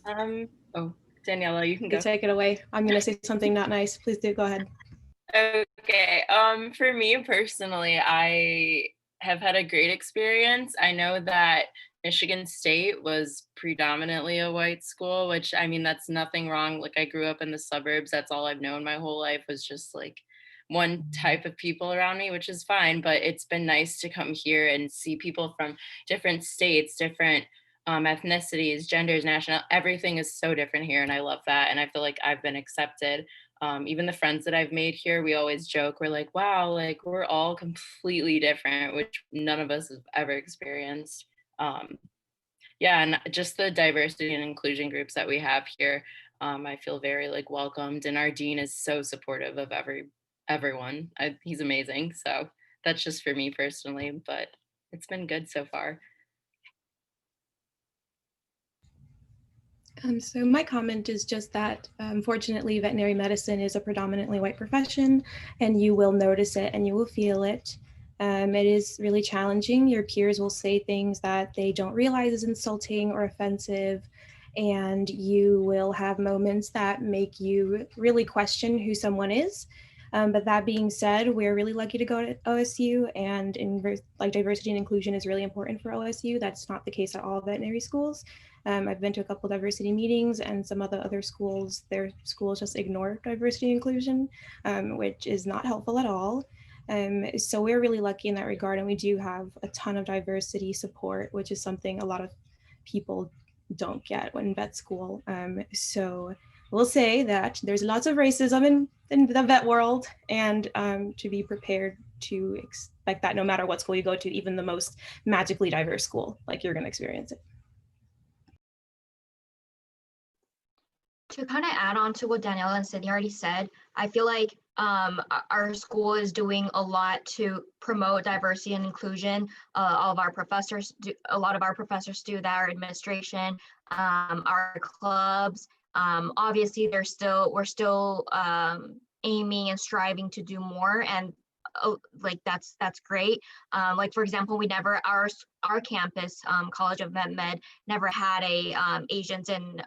Oh, Daniela, you can You go. take it away. I'm going to say something not nice. Please do. Go ahead. Okay. For me personally, I have had a great experience. I know that Michigan State was predominantly a white school, which I mean, that's nothing wrong. Like I grew up in the suburbs. That's all I've known my whole life was just like one type of people around me, which is fine. But it's been nice to come here and see people from different states, different ethnicities, genders, national, everything is so different here. And I love that. And I feel like I've been accepted. Even the friends that I've made here, we always joke, we're like, wow, like we're all completely different, which none of us have ever experienced. Um, yeah, and just the diversity and inclusion groups that we have here, I feel very like welcomed, and our dean is so supportive of everyone. He's amazing. So that's just for me personally, but it's been good so far. So my comment is just that, unfortunately, veterinary medicine is a predominantly white profession, and you will notice it and you will feel it. It is really challenging. Your peers will say things that they don't realize is insulting or offensive, and you will have moments that make you really question who someone is. But that being said, we're really lucky to go to OSU, and like diversity and inclusion is really important for OSU. That's not the case at all veterinary schools. I've been to a couple diversity meetings, and some of the other schools, their schools just ignore diversity and inclusion, which is not helpful at all. So we're really lucky in that regard, and we do have a ton of diversity support, which is something a lot of people don't get when vet school. So we'll say that there's lots of racism in the vet world, and to be prepared to expect that no matter what school you go to, even the most magically diverse school, like you're going to experience it. To kind of add on to what Danielle and Sydney already said, I feel like our school is doing a lot to promote diversity and inclusion. All of our professors do, a lot of our professors do that, our administration, our clubs. Obviously, we're still aiming and striving to do more, and like that's great. Like for example, our campus, College of Vet Med, never had a Asians in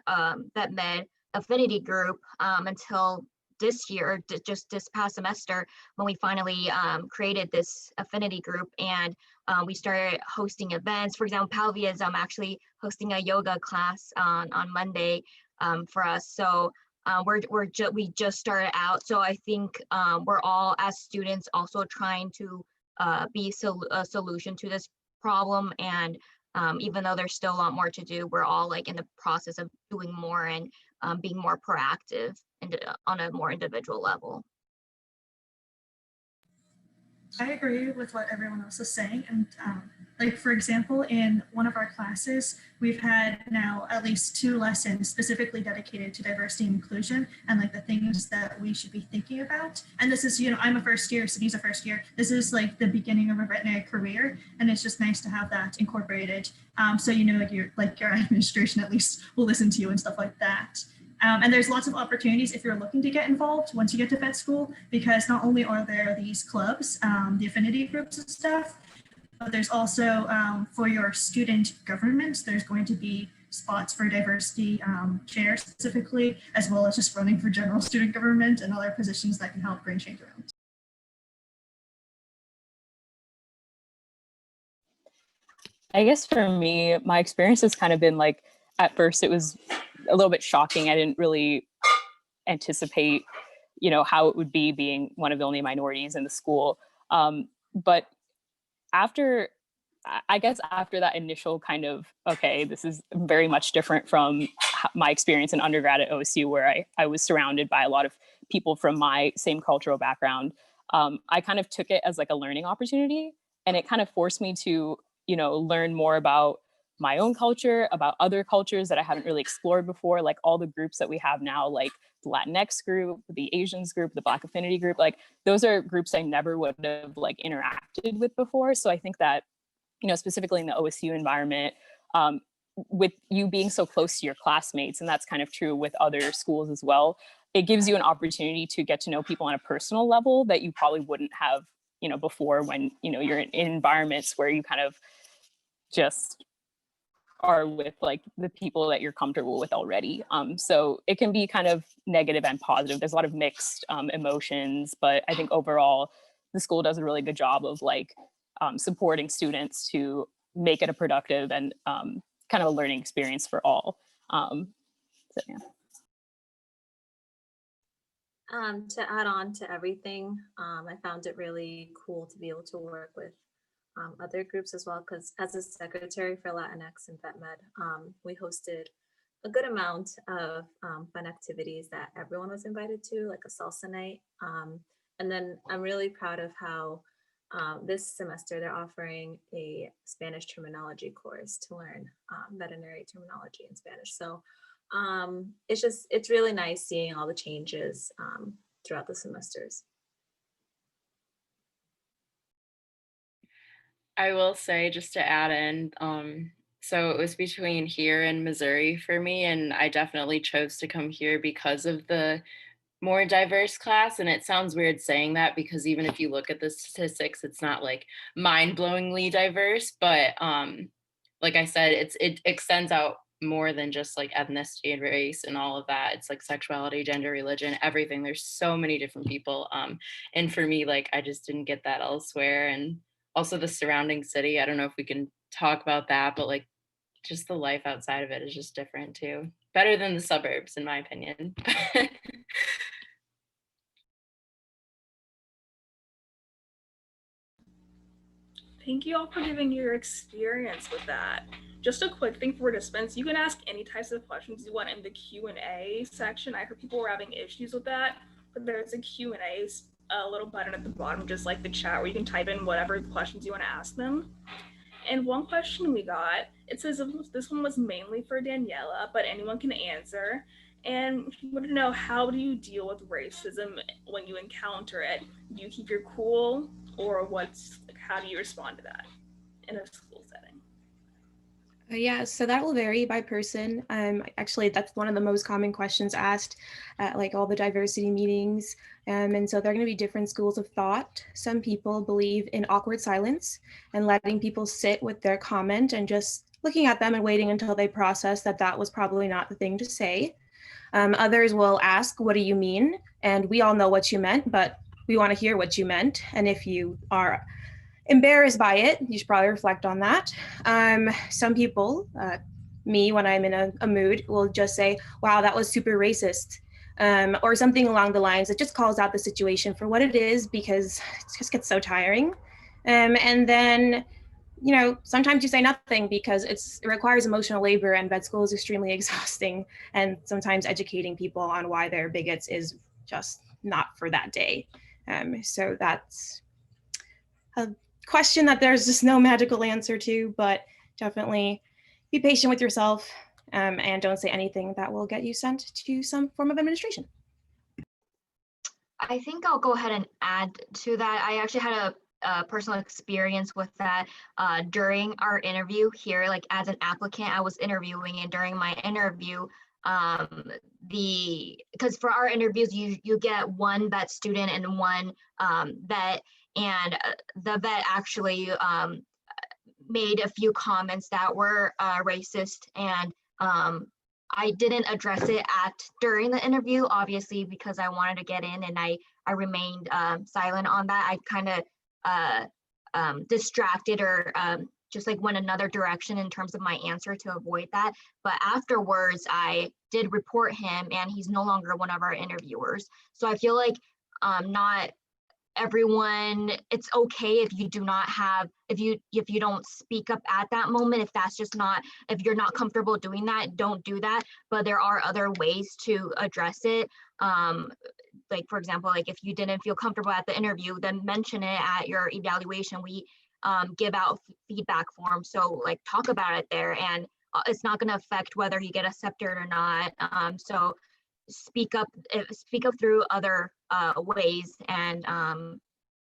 Vet Med affinity group until this year, just this past semester, when we finally created this affinity group, and we started hosting events. For example, Palvia is actually hosting a yoga class on Monday for us. So we just started out. So I think we're all as students also trying to be a solution to this problem. And even though there's still a lot more to do, we're all like in the process of doing more and being more proactive and on a more individual level. I agree with what everyone else is saying. And like, for example, in one of our classes, we've had now at least 2 lessons specifically dedicated to diversity and inclusion and like the things that we should be thinking about. And this is, you know, I'm a first year, Sydney's a first year. This is like the beginning of a veterinary career. And it's just nice to have that incorporated. So, you know, your administration at least will listen to you and stuff like that. And there's lots of opportunities if you're looking to get involved once you get to vet school, because not only are there these clubs, the affinity groups and stuff, but there's also for your student government, there's going to be spots for diversity chair specifically, as well as just running for general student government and other positions that can help bring change around. I guess for me, my experience has kind of been like, at first it was a little bit shocking. I didn't really anticipate, you know, how it would be being one of the only minorities in the school. But after that initial kind of, okay, this is very much different from my experience in undergrad at OSU, where I was surrounded by a lot of people from my same cultural background. I kind of took it as like a learning opportunity, and it kind of forced me to, you know, learn more about my own culture, about other cultures that I haven't really explored before, like all the groups that we have now, like the Latinx group, the Asians group, the Black affinity group, like those are groups I never would have like interacted with before. So I think that, you know, specifically in the OSU environment, with you being so close to your classmates, and that's kind of true with other schools as well, it gives you an opportunity to get to know people on a personal level that you probably wouldn't have, you know, before, when, you know, you're in environments where you kind of just are with like the people that you're comfortable with already. So it can be kind of negative and positive. There's a lot of mixed emotions, but I think overall the school does a really good job of like supporting students to make it a productive and kind of a learning experience for all. So yeah. To add on to everything, I found it really cool to be able to work with other groups as well, because as a secretary for Latinx and VetMed, we hosted a good amount of fun activities that everyone was invited to, like a salsa night. And then I'm really proud of how this semester they're offering a Spanish terminology course to learn veterinary terminology in Spanish. So it's really nice seeing all the changes throughout the semesters. I will say, just to add in, so it was between here and Missouri for me, and I definitely chose to come here because of the more diverse class. And it sounds weird saying that because even if you look at the statistics, it's not like mind-blowingly diverse, but like I said, it extends out more than just like ethnicity and race and all of that. It's like sexuality, gender, religion, everything. There's so many different people. And for me, like I just didn't get that elsewhere. And also the surrounding city. I don't know if we can talk about that, but like just the life outside of it is just different too. Better than the suburbs, in my opinion. Thank you all for giving your experience with that. Just a quick thing for participants, you can ask any types of questions you want in the Q&A section. I heard people were having issues with that, but there's a Q&A little button at the bottom, just like the chat, where you can type in whatever questions you want to ask them. And one question we got, it says this one was mainly for Daniela, but anyone can answer. And we want to know, how do you deal with racism when you encounter it? Do you keep your cool, or how do you respond to that in a school setting? Yeah, so that will vary by person. Actually, that's one of the most common questions asked at like all the diversity meetings. And so there are going to be different schools of thought. Some people believe in awkward silence and letting people sit with their comment and just looking at them and waiting until they process that that was probably not the thing to say. Others will ask, what do you mean? And we all know what you meant, but we want to hear what you meant. And if you are embarrassed by it, you should probably reflect on that. Some people, me when I'm in a mood, will just say, wow, that was super racist. Or something along the lines that just calls out the situation for what it is, because it just gets so tiring. And then, you know, sometimes you say nothing because it requires emotional labor, and vet school is extremely exhausting. And sometimes educating people on why they're bigots is just not for that day. So that's a question that there's just no magical answer to, but definitely be patient with yourself, and don't say anything that will get you sent to some form of administration. I think I'll go ahead and add to that. I actually had a personal experience with that during our interview here. Like as an applicant, I was interviewing, and during my interview, because for our interviews, you get one vet student and one vet, and the vet actually made a few comments that were racist, and I didn't address it during the interview, obviously, because I wanted to get in, and I remained silent on that. I kind of distracted, or just like went another direction in terms of my answer to avoid that. But afterwards, I did report him, and he's no longer one of our interviewers. So I feel like not everyone, it's okay if you do not have, if you don't speak up at that moment, if that's just not, if you're not comfortable doing that, don't do that. But there are other ways to address it. Like for example, like if you didn't feel comfortable at the interview, then mention it at your evaluation. We give out feedback forms, so like talk about it there, and it's not going to affect whether you get accepted or not. So speak up through other ways, and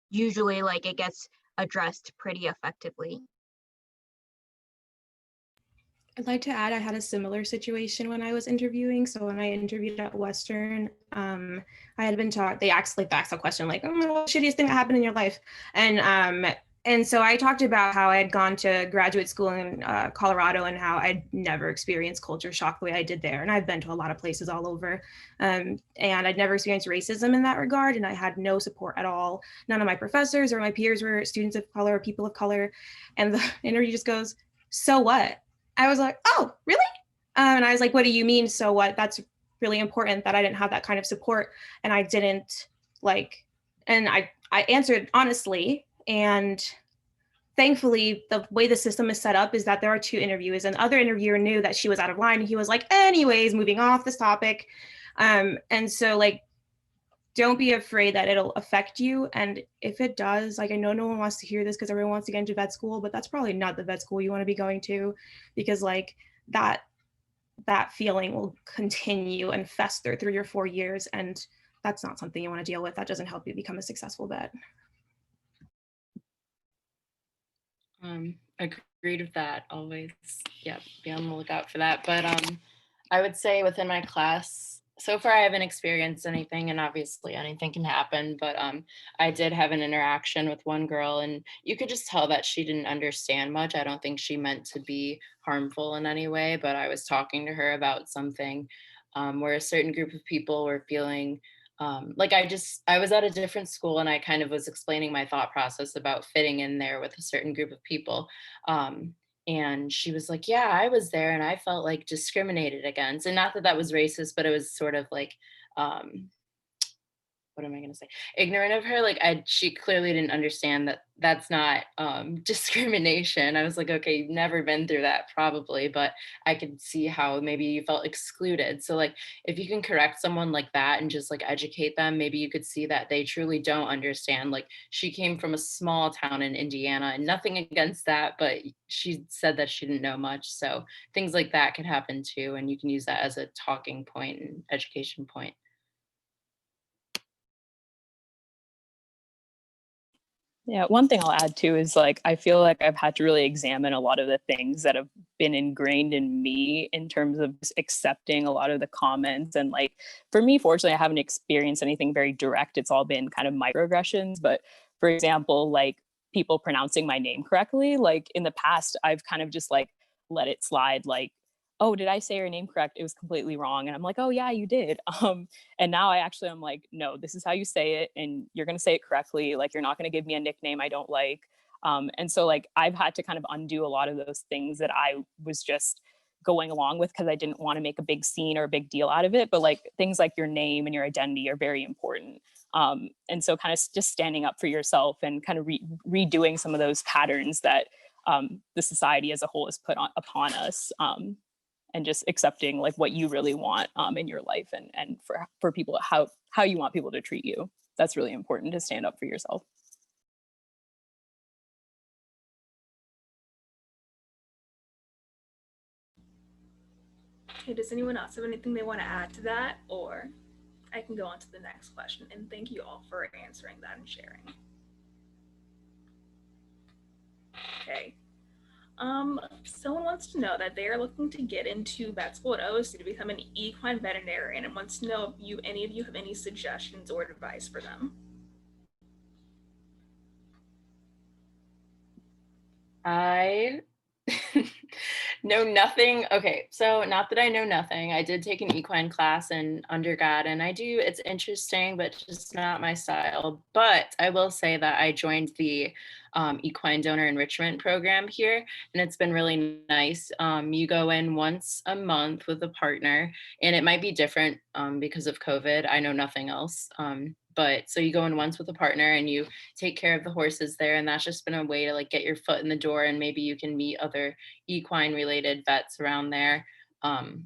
usually like it gets addressed pretty effectively. I'd like to add, I had a similar situation when I was interviewing. So when I interviewed at Western, I had been taught, they asked a question like, oh, what shittiest thing that happened in your life? And And so I talked about how I had gone to graduate school in Colorado and how I'd never experienced culture shock the way I did there. And I've been to a lot of places all over. And I'd never experienced racism in that regard. And I had no support at all. None of my professors or my peers were students of color or people of color. And the interview just goes, "So what?" I was like, "Oh, really?" And I was like, "What do you mean, so what?" That's really important that I didn't have that kind of support. And I didn't and I answered honestly. And thankfully, the way the system is set up is that there are two interviewers, and the other interviewer knew that she was out of line. And he was like, "Anyways, moving off this topic." And so, don't be afraid that it'll affect you. And if it does, I know no one wants to hear this because everyone wants to get into vet school, but that's probably not the vet school you want to be going to, because that that feeling will continue and fester through your 4 years, and that's not something you want to deal with. That doesn't help you become a successful vet. Agreed with that. Always, yeah, be on the lookout for that. But I would say within my class, so far I haven't experienced anything, and obviously anything can happen. But I did have an interaction with one girl, and you could just tell that she didn't understand much. I don't think she meant to be harmful in any way, but I was talking to her about something where a certain group of people were feeling I was at a different school, and I kind of was explaining my thought process about fitting in there with a certain group of people. um, and she was like, "Yeah, I was there and I felt like discriminated against," and not that that was racist, but it was sort of like um, what am I going to say? Ignorant of her. She clearly didn't understand that that's not discrimination. I was like, okay, you've never been through that probably, but I could see how maybe you felt excluded. So if you can correct someone like that and just educate them, maybe you could see that they truly don't understand. She came from a small town in Indiana, and nothing against that, but she said that she didn't know much. So things like that could happen too. And you can use that as a talking point and education point. Yeah, one thing I'll add too is I feel like I've had to really examine a lot of the things that have been ingrained in me in terms of just accepting a lot of the comments. And for me, fortunately, I haven't experienced anything very direct. It's all been kind of microaggressions. But for example, people pronouncing my name correctly, in the past, I've kind of just let it slide. Oh, did I say your name correct? It was completely wrong. And I'm like, oh yeah, you did. And now I'm like, no, this is how you say it, and you're going to say it correctly. You're not going to give me a nickname I don't like. And so I've had to kind of undo a lot of those things that I was just going along with because I didn't want to make a big scene or a big deal out of it. But things like your name and your identity are very important. And so kind of just standing up for yourself and kind of redoing some of those patterns that the society as a whole has put upon us. And just accepting what you really want in your life, and for people, how you want people to treat you. That's really important, to stand up for yourself. Okay, does anyone else have anything they want to add to that? Or I can go on to the next question. And thank you all for answering that and sharing. Okay. Someone wants to know that they are looking to get into vet school at OSU to become an equine veterinarian, and wants to know if any of you have any suggestions or advice for them. I know nothing. Okay, so not that I know nothing. I did take an equine class in undergrad, and it's interesting, but just not my style. But I will say that I joined the equine donor enrichment program here, and it's been really nice. You go in once a month with a partner, and it might be different because of COVID. I know nothing else. But so you go in once with a partner and you take care of the horses there, and that's just been a way to get your foot in the door, and maybe you can meet other equine related vets around there.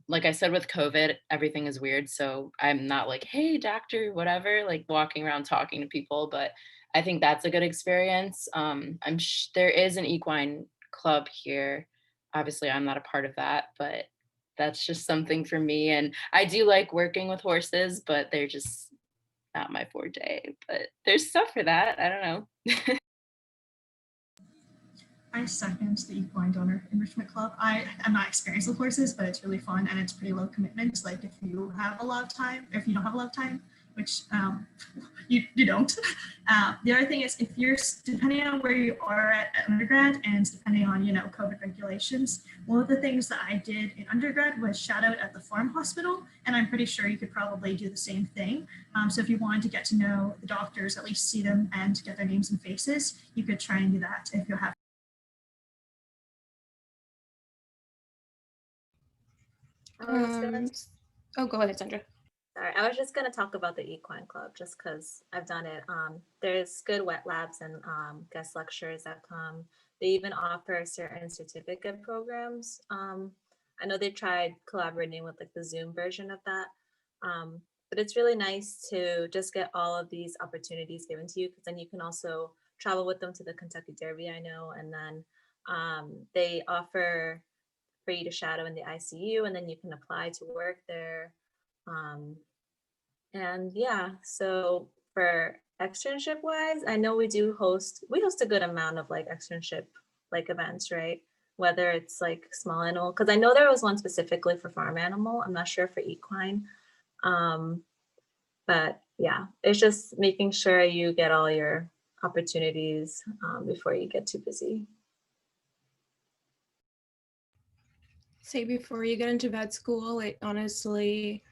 Like I said, with COVID, everything is weird, so I'm not hey doctor, whatever, walking around talking to people, but I think that's a good experience. There is an equine club here. Obviously I'm not a part of that, but that's just something for me. And I do like working with horses, but they're just not my forte, but there's stuff for that. I don't know. I second the Equine Donor Enrichment Club. I am not experienced with horses, but it's really fun and it's pretty low commitment. If you have a lot of time, if you don't have a lot of time, which you don't. The other thing is, if you're, depending on where you are at undergrad and depending on, COVID regulations, one of the things that I did in undergrad was shadowed at the farm hospital, and I'm pretty sure you could probably do the same thing. So if you wanted to get to know the doctors, at least see them and get their names and faces, you could try and do that if you have. Oh, go ahead, Sandra. Sorry, I was just going to talk about the Equine Club just because I've done it. There's good wet labs and guest lecturers that come. They even offer certain certificate programs. I know they tried collaborating with like the Zoom version of that. But it's really nice to just get all of these opportunities given to you, because then you can also travel with them to the Kentucky Derby, I know, and then they offer for you to shadow in the ICU, and then you can apply to work there. And yeah, so for externship wise, I know we host a good amount of like externship like events, right? Whether it's like small animal, because I know there was one specifically for farm animal. I'm not sure for equine. But yeah, it's just making sure you get all your opportunities before you get too busy. Say before you get into vet school, it honestly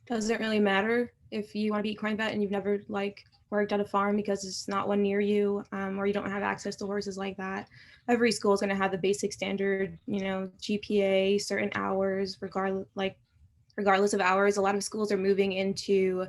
doesn't really matter if you want to be equine vet and you've never like worked at a farm because it's not one near you, or you don't have access to horses like that. Every school is going to have the basic standard, GPA, certain hours, regardless of hours. A lot of schools are moving into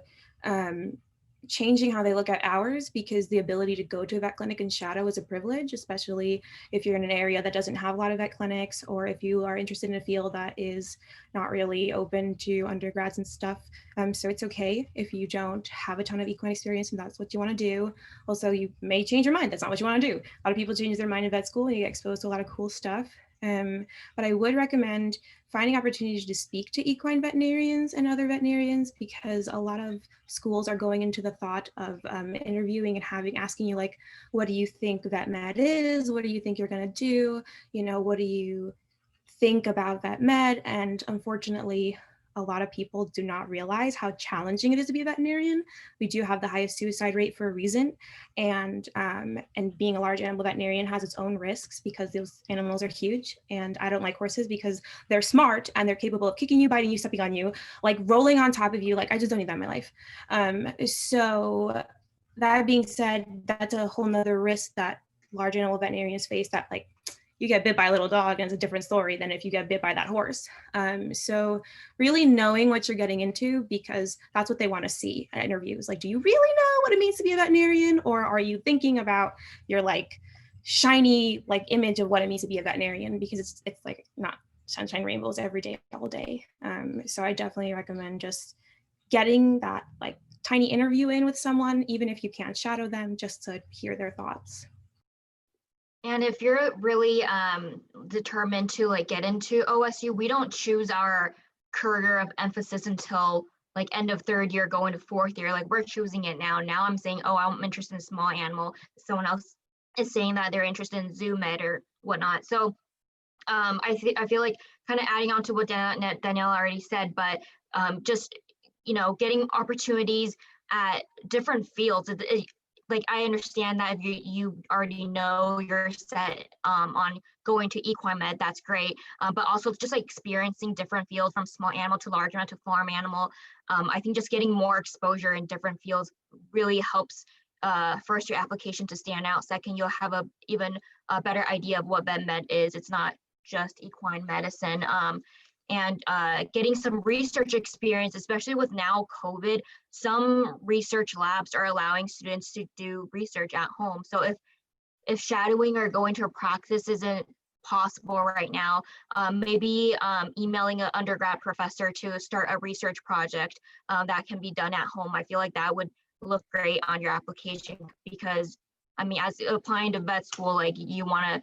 changing how they look at hours, because the ability to go to a vet clinic and shadow is a privilege, especially if you're in an area that doesn't have a lot of vet clinics, or if you are interested in a field that is not really open to undergrads and stuff. So it's okay if you don't have a ton of equine experience and that's what you want to do. Also, you may change your mind. That's not what you want to do. A lot of people change their mind in vet school and you get exposed to a lot of cool stuff. But I would recommend finding opportunities to speak to equine veterinarians and other veterinarians, because a lot of schools are going into the thought of interviewing and asking you like, what do you think vet med is? What do you think you're going to do? What do you think about vet med? And unfortunately, a lot of people do not realize how challenging it is to be a veterinarian. We do have the highest suicide rate for a reason. And being a large animal veterinarian has its own risks because those animals are huge. And I don't like horses because they're smart and they're capable of kicking you, biting you, stepping on you, like rolling on top of you. Like, I just don't need that in my life. So that being said, that's a whole nother risk that large animal veterinarians face, that like, you get bit by a little dog and it's a different story than if you get bit by that horse. So really knowing what you're getting into, because that's what they want to see at interviews. Like, do you really know what it means to be a veterinarian? Or are you thinking about your like shiny like image of what it means to be a veterinarian? Because it's like not sunshine rainbows every day, all day. So I definitely recommend just getting that like tiny interview in with someone, even if you can't shadow them, just to hear their thoughts. And if you're really determined to like get into OSU, we don't choose our career of emphasis until like end of third year, going to fourth year. Like, we're choosing it now. Now I'm saying, oh, I'm interested in small animal. Someone else is saying that they're interested in zoo med or whatnot. So I feel like kind of adding on to what Danielle already said, but just getting opportunities at different fields. Like, I understand that if you already know you're set on going to equine med, that's great. But also just like experiencing different fields, from small animal to large animal to farm animal. I think just getting more exposure in different fields really helps first, your application to stand out. Second, you'll have even a better idea of what vet med is. It's not just equine medicine. And getting some research experience, especially with now COVID. Some research labs are allowing students to do research at home. So if shadowing or going to a practice isn't possible right now, maybe emailing an undergrad professor to start a research project that can be done at home. I feel like that would look great on your application, because I mean, as applying to vet school, like, you want to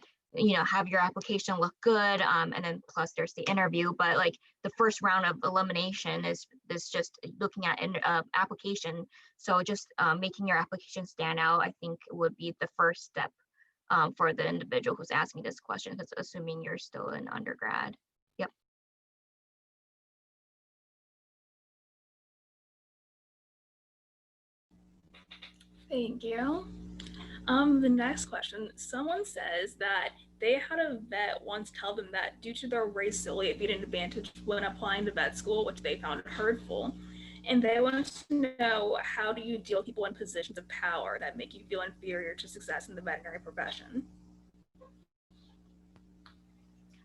have your application look good, and then plus there's the interview. But like, the first round of elimination is just looking at an application. So just making your application stand out, I think, would be the first step for the individual who's asking this question, because assuming you're still in undergrad. Yep. Thank you. The next question, someone says that they had a vet once tell them that due to their race solely it being an advantage when applying to vet school, which they found hurtful. And they want to know, how do you deal with people in positions of power that make you feel inferior to success in the veterinary profession?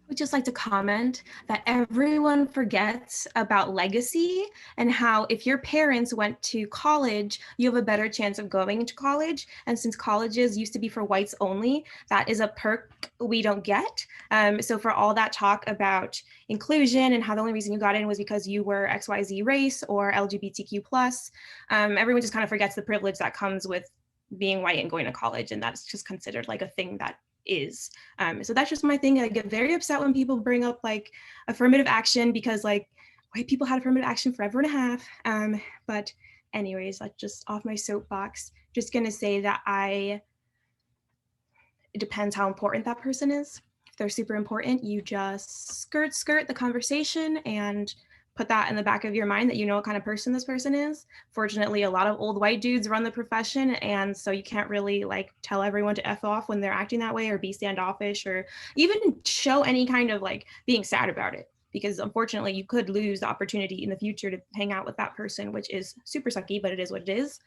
Would just like to comment that everyone forgets about legacy and how if your parents went to college, you have a better chance of going into college. And since colleges used to be for whites only, that is a perk we don't get. So for all that talk about inclusion and how the only reason you got in was because you were XYZ race or LGBTQ+, everyone just kind of forgets the privilege that comes with being white and going to college. And that's just considered like a thing that is. So that's just my thing. I get very upset when people bring up like affirmative action because like white people had affirmative action forever and a half. But anyways, that's just off my soapbox. Just gonna say that it depends how important that person is. If they're super important, you just skirt the conversation and put that in the back of your mind that you know what kind of person this person is. Fortunately, a lot of old white dudes run the profession, and so you can't really like tell everyone to F off when they're acting that way or be standoffish or even show any kind of like being sad about it, because unfortunately you could lose the opportunity in the future to hang out with that person, which is super sucky, but it is what it is.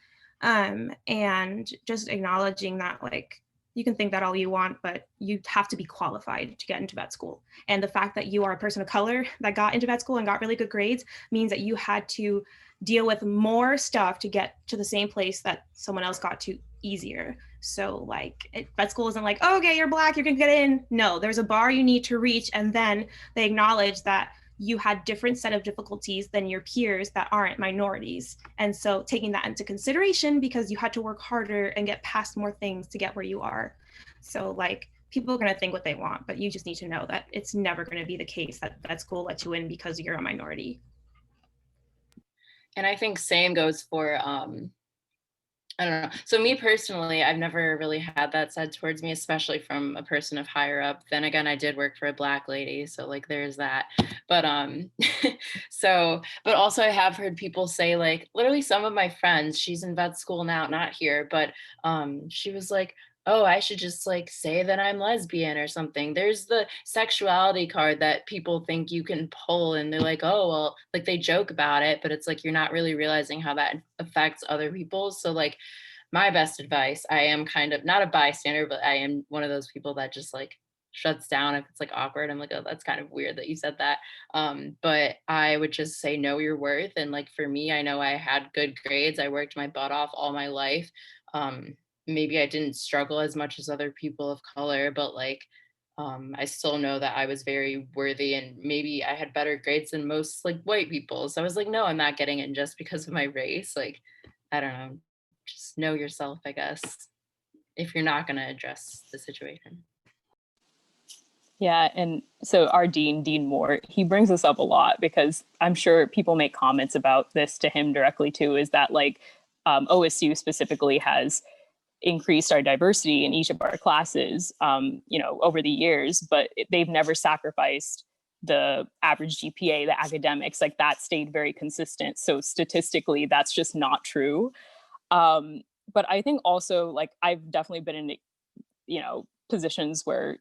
And just acknowledging that like you can think that all you want, but you have to be qualified to get into vet school. And the fact that you are a person of color that got into vet school and got really good grades means that you had to deal with more stuff to get to the same place that someone else got to easier. So like vet school isn't like, oh, okay, you're Black, you're gonna get in. No, there's a bar you need to reach. And then they acknowledge that you had different set of difficulties than your peers that aren't minorities. And so taking that into consideration because you had to work harder and get past more things to get where you are. So like people are going to think what they want, but you just need to know that it's never going to be the case that vet school lets you in because you're a minority. And I think same goes for I don't know. So me personally, I've never really had that said towards me, especially from a person of higher up. Then again, I did work for a Black lady, so like there's that. But but also I have heard people say like literally some of my friends, she's in vet school now, not here, but she was like, oh, I should just like say that I'm lesbian or something. There's the sexuality card that people think you can pull and they're like, oh, well, like they joke about it, but it's like you're not really realizing how that affects other people. So like my best advice, I am kind of not a bystander, but I am one of those people that just like shuts down if it's like awkward. I'm like, oh, that's kind of weird that you said that. But I would just say know your worth. And like for me, I know I had good grades. I worked my butt off all my life. Maybe I didn't struggle as much as other people of color, but like I still know that I was very worthy and maybe I had better grades than most like white people. So I was like, no, I'm not getting in just because of my race. Like, I don't know, just know yourself, I guess, if you're not going to address the situation. Yeah, and so our Dean Moore, he brings this up a lot because I'm sure people make comments about this to him directly too, is that like OSU specifically has increased our diversity in each of our classes, over the years, but they've never sacrificed the average GPA, the academics, like that stayed very consistent. So statistically, that's just not true. But I think also like I've definitely been in, positions where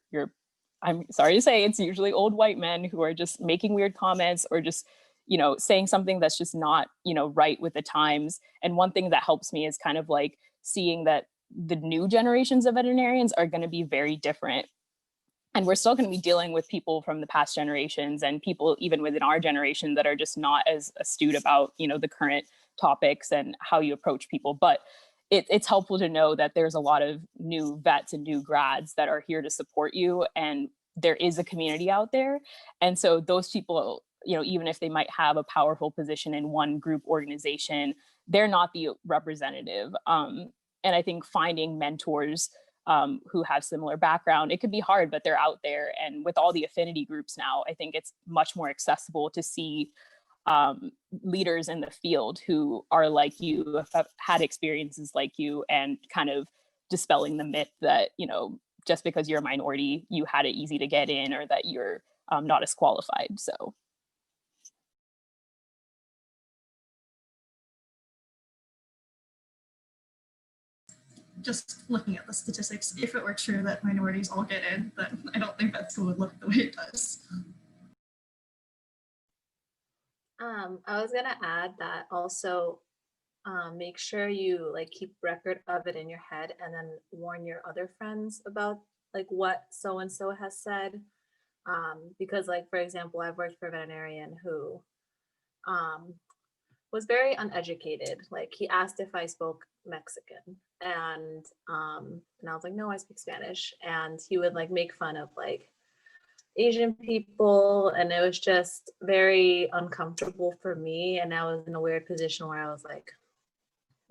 I'm sorry to say, it's usually old white men who are just making weird comments or just, saying something that's just not, right with the times. And one thing that helps me is kind of like seeing that the new generations of veterinarians are going to be very different. And we're still going to be dealing with people from the past generations and people even within our generation that are just not as astute about, the current topics and how you approach people. But it's helpful to know that there's a lot of new vets and new grads that are here to support you. And there is a community out there. And so those people, even if they might have a powerful position in one group organization, they're not the representative. And I think finding mentors who have similar background, it could be hard, but they're out there. And with all the affinity groups now, I think it's much more accessible to see leaders in the field who are like you, have had experiences like you, and kind of dispelling the myth that, just because you're a minority, you had it easy to get in or that you're not as qualified. So. just looking at the statistics, if it were true that minorities all get in, then I don't think vet school would look the way it does. I was gonna add that also make sure you like keep record of it in your head and then warn your other friends about like what so and so has said. Because like for example, I've worked for a veterinarian who um, was very uneducated. Like he asked if I spoke Mexican, and I was like, no, I speak Spanish. And he would like make fun of like Asian people, and it was just very uncomfortable for me. And I was in a weird position where I was like,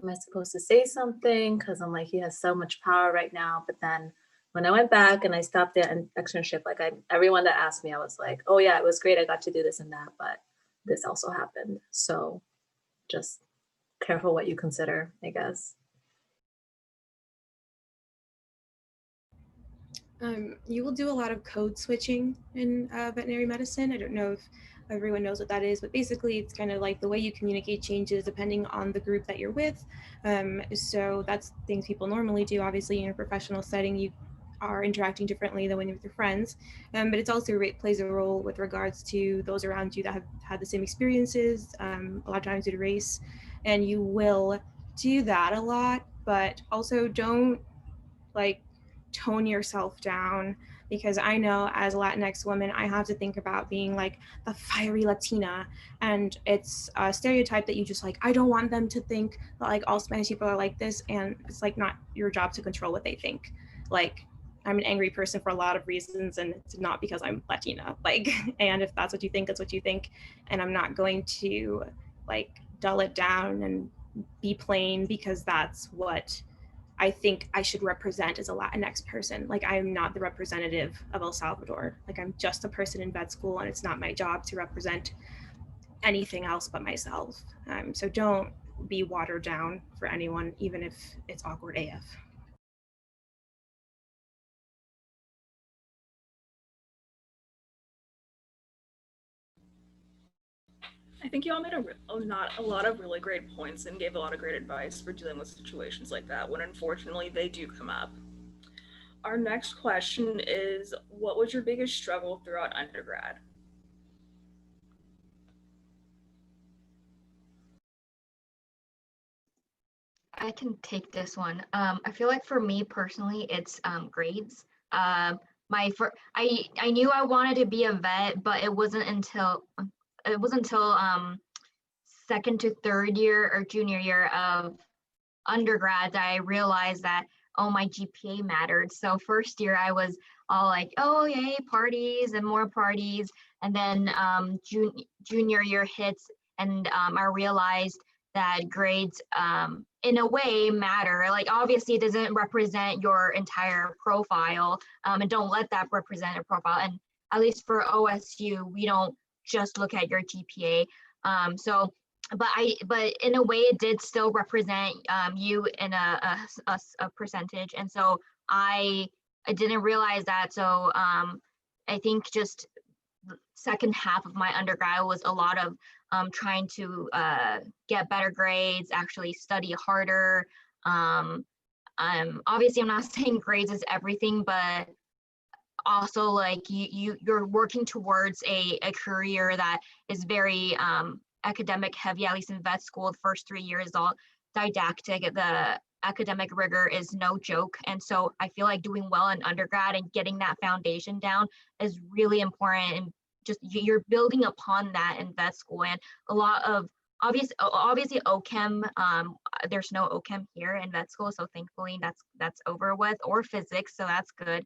am I supposed to say something? Because I'm like, he has so much power right now. But then when I went back and I stopped the externship, like everyone that asked me, I was like, oh yeah, it was great. I got to do this and that, but this also happened. So just careful what you consider, I guess. You will do a lot of code switching in veterinary medicine. I don't know if everyone knows what that is, but basically it's kind of like the way you communicate changes depending on the group that you're with. So that's things people normally do. Obviously, in a professional setting, you are interacting differently than when you're with your friends, but it's also plays a role with regards to those around you that have had the same experiences, a lot of times due to race, and you will do that a lot, but also don't like tone yourself down, because I know as a Latinx woman, I have to think about being like the fiery Latina. And it's a stereotype that you just like, I don't want them to think that like all Spanish people are like this. And it's like not your job to control what they think. Like, I'm an angry person for a lot of reasons, and it's not because I'm Latina. Like, and if that's what you think, that's what you think. And I'm not going to like dull it down and be plain because that's what I think I should represent as a Latinx person. Like, I'm not the representative of El Salvador. Like, I'm just a person in vet school, and it's not my job to represent anything else but myself. So don't be watered down for anyone, even if it's awkward AF. I think y'all made not a lot of really great points and gave a lot of great advice for dealing with situations like that when unfortunately they do come up. Our next question is, what was your biggest struggle throughout undergrad? I can take this one. I feel like for me personally, it's grades. I knew I wanted to be a vet, but it wasn't until second to third year or junior year of undergrad that I realized that, oh, my GPA mattered. So first year I was all like, oh yay, parties and more parties. And then junior year hits, and I realized that grades in a way matter. Like obviously it doesn't represent your entire profile, and don't let that represent your profile. And at least for OSU, we don't just look at your GPA. So but in a way it did still represent you in a percentage, and so I didn't realize that. So I think just the second half of my undergrad was a lot of trying to get better grades, actually study harder. um, Obviously I'm not saying grades is everything, but also like you're working towards a career that is very academic heavy. At least in vet school, the first 3 years is all didactic. The academic rigor is no joke, and so I feel like doing well in undergrad and getting that foundation down is really important, and just you're building upon that in vet school. And a lot of obviously OChem, there's no OChem here in vet school, so thankfully that's over with, or physics, so that's good.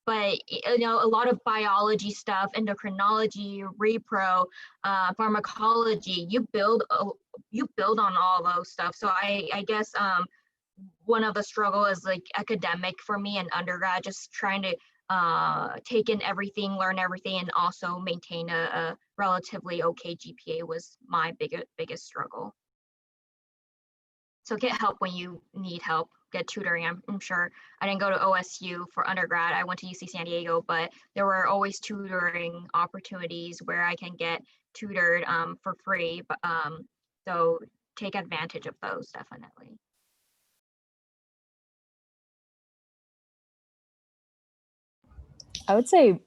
But a lot of biology stuff, endocrinology, repro, pharmacology, you build on all those stuff. So I guess one of the struggle is like academic for me in undergrad, just trying to take in everything, learn everything, and also maintain a relatively okay GPA was my biggest struggle. So get help when you need help, get tutoring. I'm sure I didn't go to OSU for undergrad. I went to UC San Diego, but there were always tutoring opportunities where I can get tutored for free. But so take advantage of those, definitely. I would say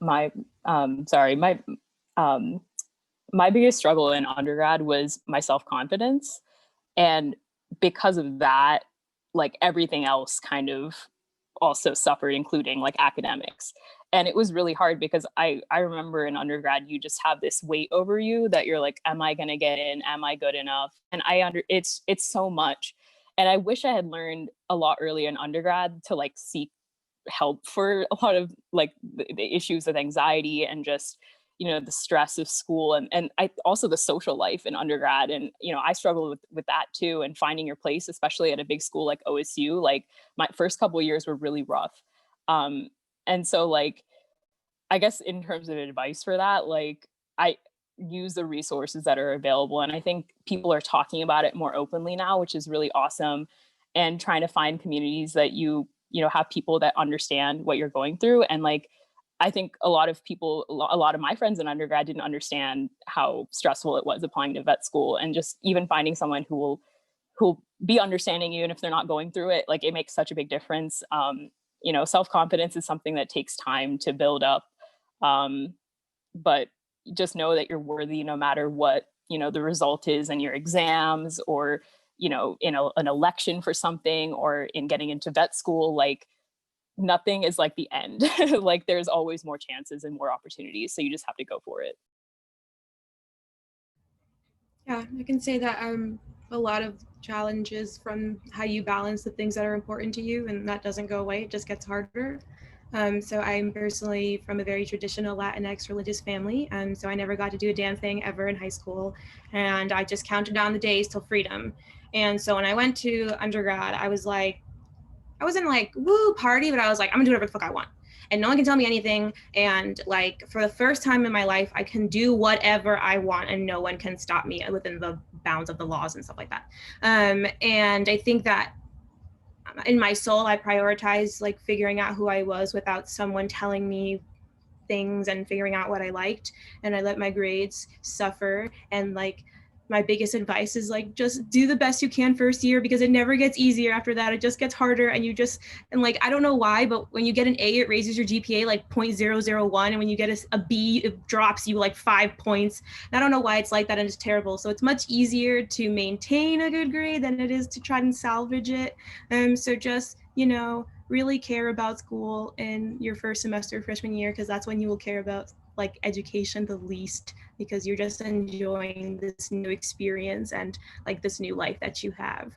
um, my biggest struggle in undergrad was my self-confidence. And because of that, like everything else kind of also suffered, including like academics. And it was really hard because I remember in undergrad, you just have this weight over you that you're like, am I going to get in? Am I good enough? And it's so much. And I wish I had learned a lot earlier in undergrad to like seek help for a lot of like the issues of anxiety and just, you know, the stress of school, and I also the social life in undergrad. And you know, I struggled with that too, and finding your place, especially at a big school like OSU. Like my first couple of years were really rough. um and so like, I guess in terms of advice for that, like I use the resources that are available. And I think people are talking about it more openly now, which is really awesome. And trying to find communities that you know, have people that understand what you're going through. And like, I think a lot of people, a lot of my friends in undergrad didn't understand how stressful it was applying to vet school. And just even finding someone who'll be understanding you, and if they're not going through it, like it makes such a big difference. You know, self-confidence is something that takes time to build up. um, but just know that you're worthy no matter what, you know, the result is in your exams, or you know, in an election for something, or in getting into vet school. Like nothing is like the end. Like there's always more chances and more opportunities, so you just have to go for it. Yeah, I can say that a lot of challenges from how you balance the things that are important to you, and that doesn't go away, it just gets harder. So I'm personally from a very traditional Latinx religious family, so I never got to do a damn thing ever in high school, and I just counted down the days till freedom. And so when I went to undergrad, I was like, I wasn't like woo party, but I was like, I'm gonna do whatever the fuck I want, and no one can tell me anything. And like for the first time in my life, I can do whatever I want, and no one can stop me within the bounds of the laws and stuff like that. And I think that in my soul, I prioritized like figuring out who I was without someone telling me things and figuring out what I liked. And I let my grades suffer. And like my biggest advice is like just do the best you can first year, because it never gets easier after that. It just gets harder. And you just, and like I don't know why, but when you get an A, it raises your GPA like 0.001, and when you get a B, it drops you like 5 points. And I don't know why it's like that, and it's terrible. So it's much easier to maintain a good grade than it is to try and salvage it. So just, you know, really care about school in your first semester freshman year, because that's when you will care about like education the least, because you're just enjoying this new experience and like this new life that you have.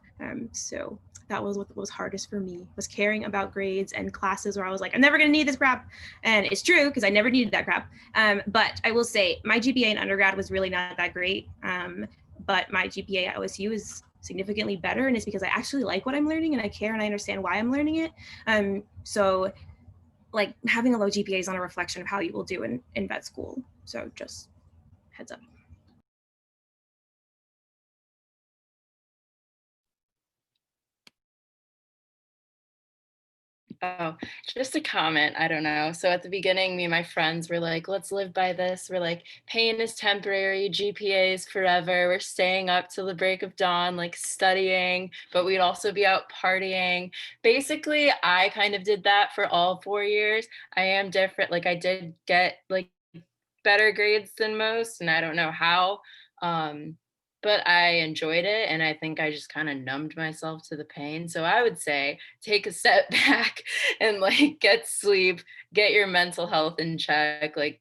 So that was what was hardest for me, was caring about grades and classes where I was like, I'm never gonna need this crap. And it's true, because I never needed that crap. But I will say my GPA in undergrad was really not that great. But my GPA at OSU is significantly better, and it's because I actually like what I'm learning and I care and I understand why I'm learning it. So like having a low GPA is not a reflection of how you will do in vet school. So just heads up. Oh, just a comment. I don't know. So at the beginning, me and my friends were like, let's live by this. We're like, pain is temporary, GPA is forever. We're staying up till the break of dawn, like studying, but we'd also be out partying. Basically, I kind of did that for all 4 years. I am different. Like I did get like better grades than most, and I don't know how. Um, but I enjoyed it, and I think I just kind of numbed myself to the pain. So I would say take a step back and like get sleep, get your mental health in check, like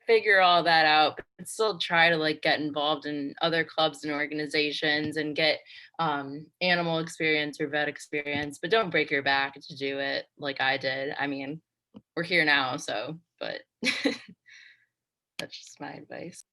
figure all that out, but still try to like get involved in other clubs and organizations and get animal experience or vet experience, but don't break your back to do it like I did. I mean, we're here now, so but that's just my advice.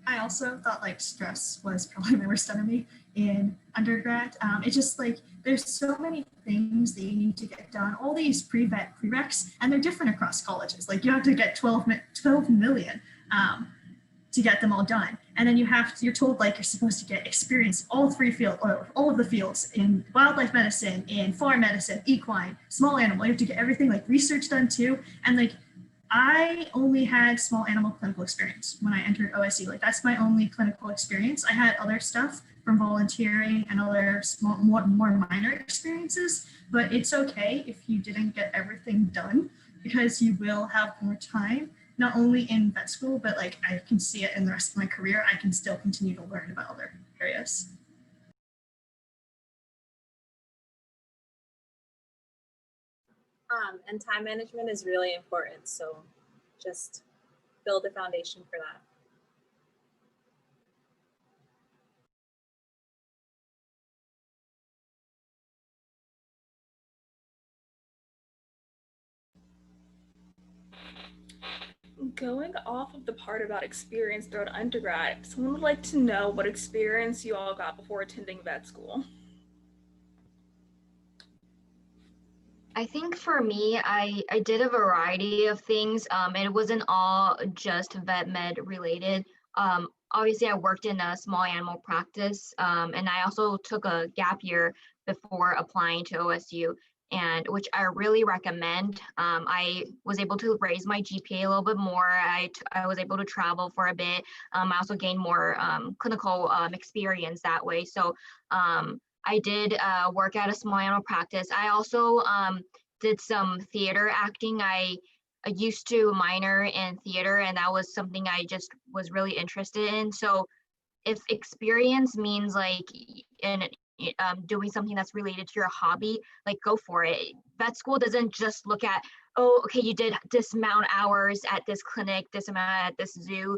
I also thought like stress was probably my worst enemy in undergrad. It's just like there's so many things that you need to get done, all these pre-vet prereqs, and they're different across colleges. Like you have to get 12 million to get them all done. And then you're told like you're supposed to get experience all three fields, or all of the fields, in wildlife medicine, in farm medicine, equine, small animal. You have to get everything like research done too. And like I only had small animal clinical experience when I entered OSU. Like that's my only clinical experience. I had other stuff, from volunteering and other small, more minor experiences, but it's okay if you didn't get everything done because you will have more time, not only in vet school, but like I can see it in the rest of my career. I can still continue to learn about other areas. And time management is really important. So just build a foundation for that. Going off of the part about experience throughout undergrad, someone would like to know what experience you all got before attending vet school. I think for me, I did a variety of things. And it wasn't all just vet med related. Obviously, I worked in a small animal practice, and I also took a gap year before applying to OSU, and which I really recommend. I was able to raise my GPA a little bit more. I was able to travel for a bit. I also gained more clinical experience that way. So I did work at a small animal practice. I also did some theater acting. I used to minor in theater, and that was something I just was really interested in. So if experience means like in doing something that's related to your hobby, like go for it. Vet school doesn't just look at, oh, okay, you did this amount of hours at this clinic, this amount at this zoo.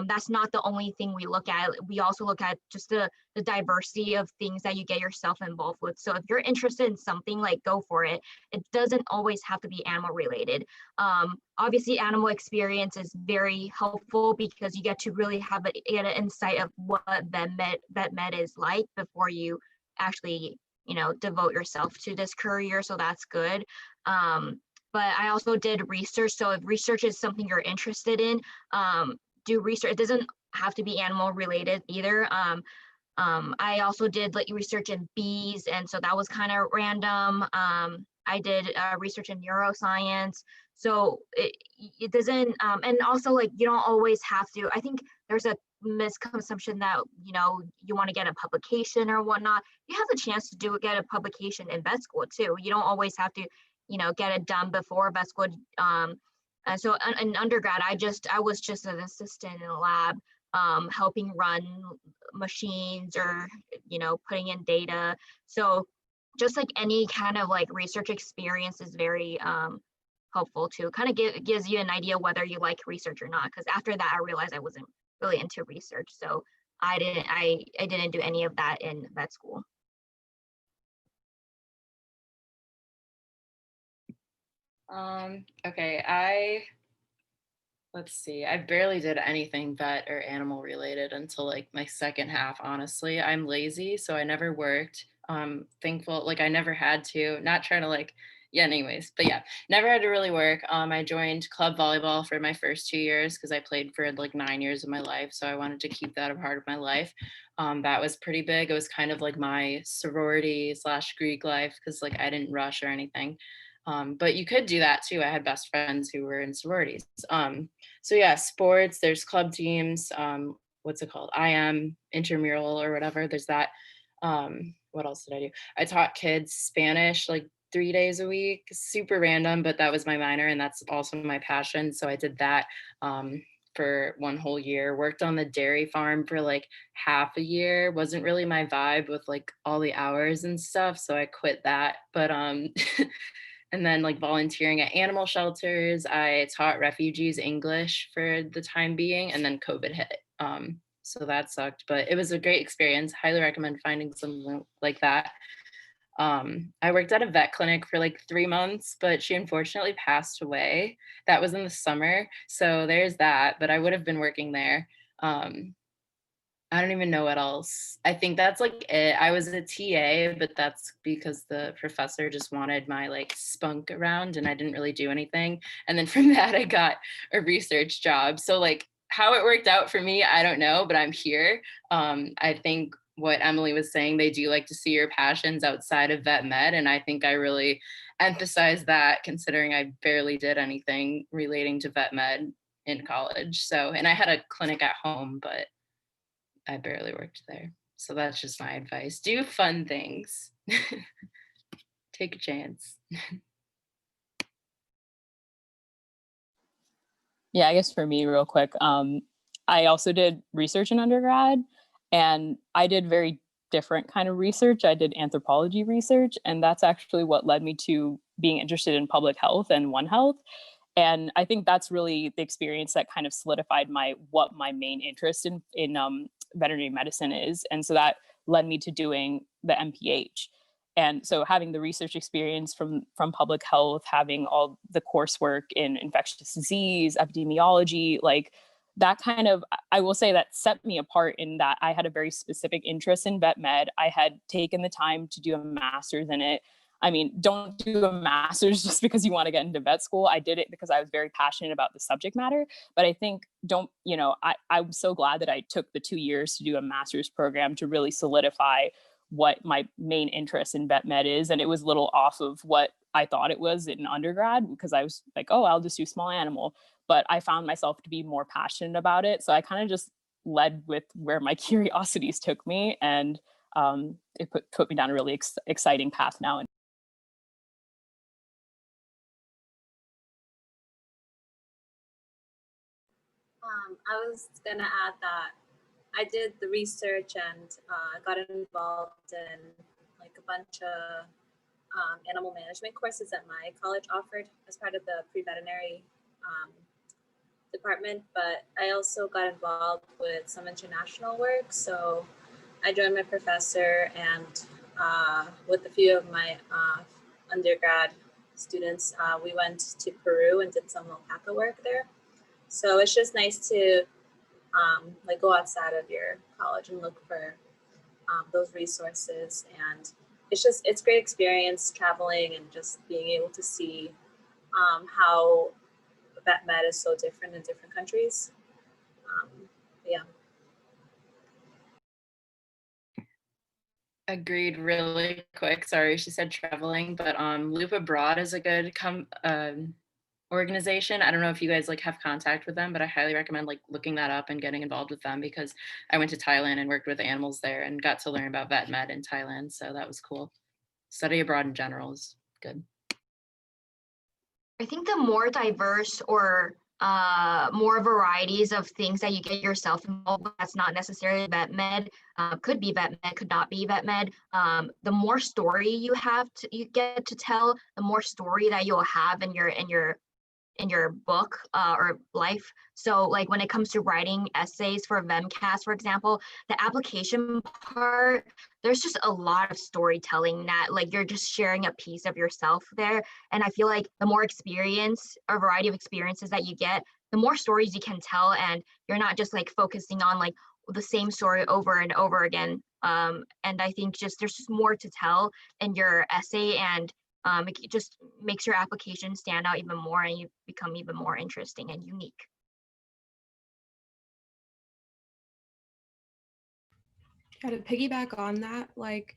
That's not the only thing we look at. We also look at just the diversity of things that you get yourself involved with. So if you're interested in something, like go for it. It doesn't always have to be animal related. Obviously, animal experience is very helpful because you get to really get an insight of what vet med is like before you actually, devote yourself to this career. So that's good. But I also did research. So if research is something you're interested in, do research. It doesn't have to be animal related either. I also did like research in bees, and so that was kind of random. I did research in neuroscience. So it doesn't, and also like you don't always have to. I think there's a misconception that you want to get a publication or whatnot. You have the chance to get a publication in vet school too. You don't always have to get it done before vet school. And so in undergrad, I was just an assistant in a lab, helping run machines or putting in data. So just like any kind of like research experience is very helpful to kind of gives you an idea whether you like research or not. Because after that, I realized I wasn't really into research, so I didn't do any of that in vet school. Okay, let's see. I barely did anything vet or animal related until like my second half, honestly. I'm lazy, so I never worked. Thankful, like I never had to, not trying to like, yeah, anyways, but yeah, never had to really work. I joined club volleyball for my first 2 years because I played for like 9 years of my life. So I wanted to keep that a part of my life. That was pretty big. It was kind of like my sorority slash Greek life because like I didn't rush or anything. But you could do that too. I had best friends who were in sororities. So yeah, sports, there's club teams, what's it called? IM, intramural or whatever. There's that. What else did I do? I taught kids Spanish like 3 days a week, super random, but that was my minor and that's also my passion. So I did that for one whole year, worked on the dairy farm for like half a year. Wasn't really my vibe with like all the hours and stuff. So I quit that. But and then like volunteering at animal shelters. I taught refugees English for the time being, and then COVID hit. So that sucked, but it was a great experience. Highly recommend finding something like that. I worked at a vet clinic for like 3 months, but she unfortunately passed away. That was in the summer. So there's that, but I would have been working there. I don't even know what else. I think that's like it. I was a TA, but that's because the professor just wanted my like spunk around and I didn't really do anything. And then from that, I got a research job. So like how it worked out for me, I don't know, but I'm here. I think what Emily was saying, they do like to see your passions outside of vet med. And I think I really emphasize that considering I barely did anything relating to vet med in college. So, and I had a clinic at home, but I barely worked there. So that's just my advice. Do fun things. Take a chance. Yeah, I guess for me, real quick, I also did research in undergrad, and I did very different kind of research. I did anthropology research, and that's actually what led me to being interested in public health and One Health. And I think that's really the experience that kind of solidified what my main interest in veterinary medicine is. And so that led me to doing the MPH. And so having the research experience from public health, having all the coursework in infectious disease, epidemiology, like that kind of, I will say that set me apart in that I had a very specific interest in vet med. I had taken the time to do a master's in it. I mean, don't do a master's just because you want to get into vet school. I did it because I was very passionate about the subject matter. But I think I'm so glad that I took the 2 years to do a master's program to really solidify what my main interest in vet med is. And it was a little off of what I thought it was in undergrad, because I was like, oh, I'll just do small animal. But I found myself to be more passionate about it. So I kind of just led with where my curiosities took me. And it put me down a really exciting path now. I was gonna add that I did the research and got involved in like a bunch of animal management courses that my college offered as part of the pre-veterinary department, but I also got involved with some international work. So I joined my professor and with a few of my undergrad students, we went to Peru and did some alpaca work there. So it's just nice to like go outside of your college and look for those resources. And it's great experience traveling and just being able to see how vet med is so different in different countries. Yeah. Agreed really quick. Sorry, she said traveling, but Loop Abroad is a good organization. I don't know if you guys like have contact with them, but I highly recommend like looking that up and getting involved with them, because I went to Thailand and worked with animals there and got to learn about vet med in Thailand. So that was cool. Study abroad in general is good. I think the more diverse or more varieties of things that you get yourself involved with, that's not necessarily vet med, could be vet med, could not be vet med. The more story you get to tell, the more story that you'll have in your book or life. So like when it comes to writing essays for VemCast, for example, the application part, there's just a lot of storytelling that like you're just sharing a piece of yourself there. And I feel like the more experience or variety of experiences that you get, the more stories you can tell, and you're not just like focusing on like the same story over and over again. And I think there's just more to tell in your essay, and it just makes your application stand out even more, and you become even more interesting and unique. Yeah, to piggyback on that, like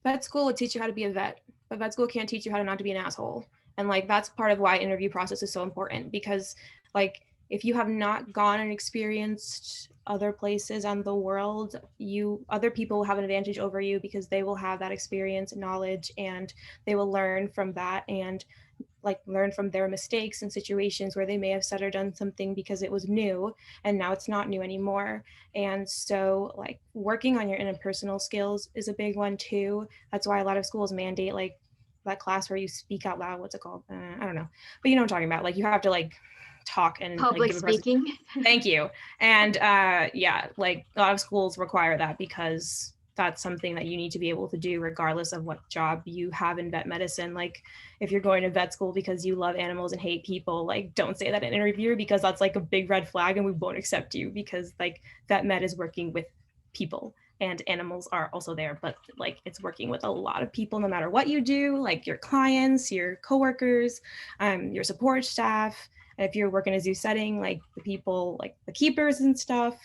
vet school would teach you how to be a vet, but vet school can't teach you how to not to be an asshole. And like that's part of why interview process is so important, because like if you have not gone and experienced other places in the world, other people will have an advantage over you because they will have that experience, knowledge, and they will learn from that and like learn from their mistakes and situations where they may have said or done something because it was new and now it's not new anymore. And so like working on your interpersonal skills is a big one too. That's why a lot of schools mandate like that class where you speak out loud. What's it called? I don't know, but you know what I'm talking about. Like you have to like talk and Public like give speaking. Thank you. And yeah, like a lot of schools require that because that's something that you need to be able to do regardless of what job you have in vet medicine. Like if you're going to vet school because you love animals and hate people, like don't say that in an interview, because that's like a big red flag and we won't accept you, because like vet med is working with people and animals are also there, but like it's working with a lot of people no matter what you do, like your clients, your coworkers, your support staff. If you're working a zoo setting, like the people, like the keepers and stuff.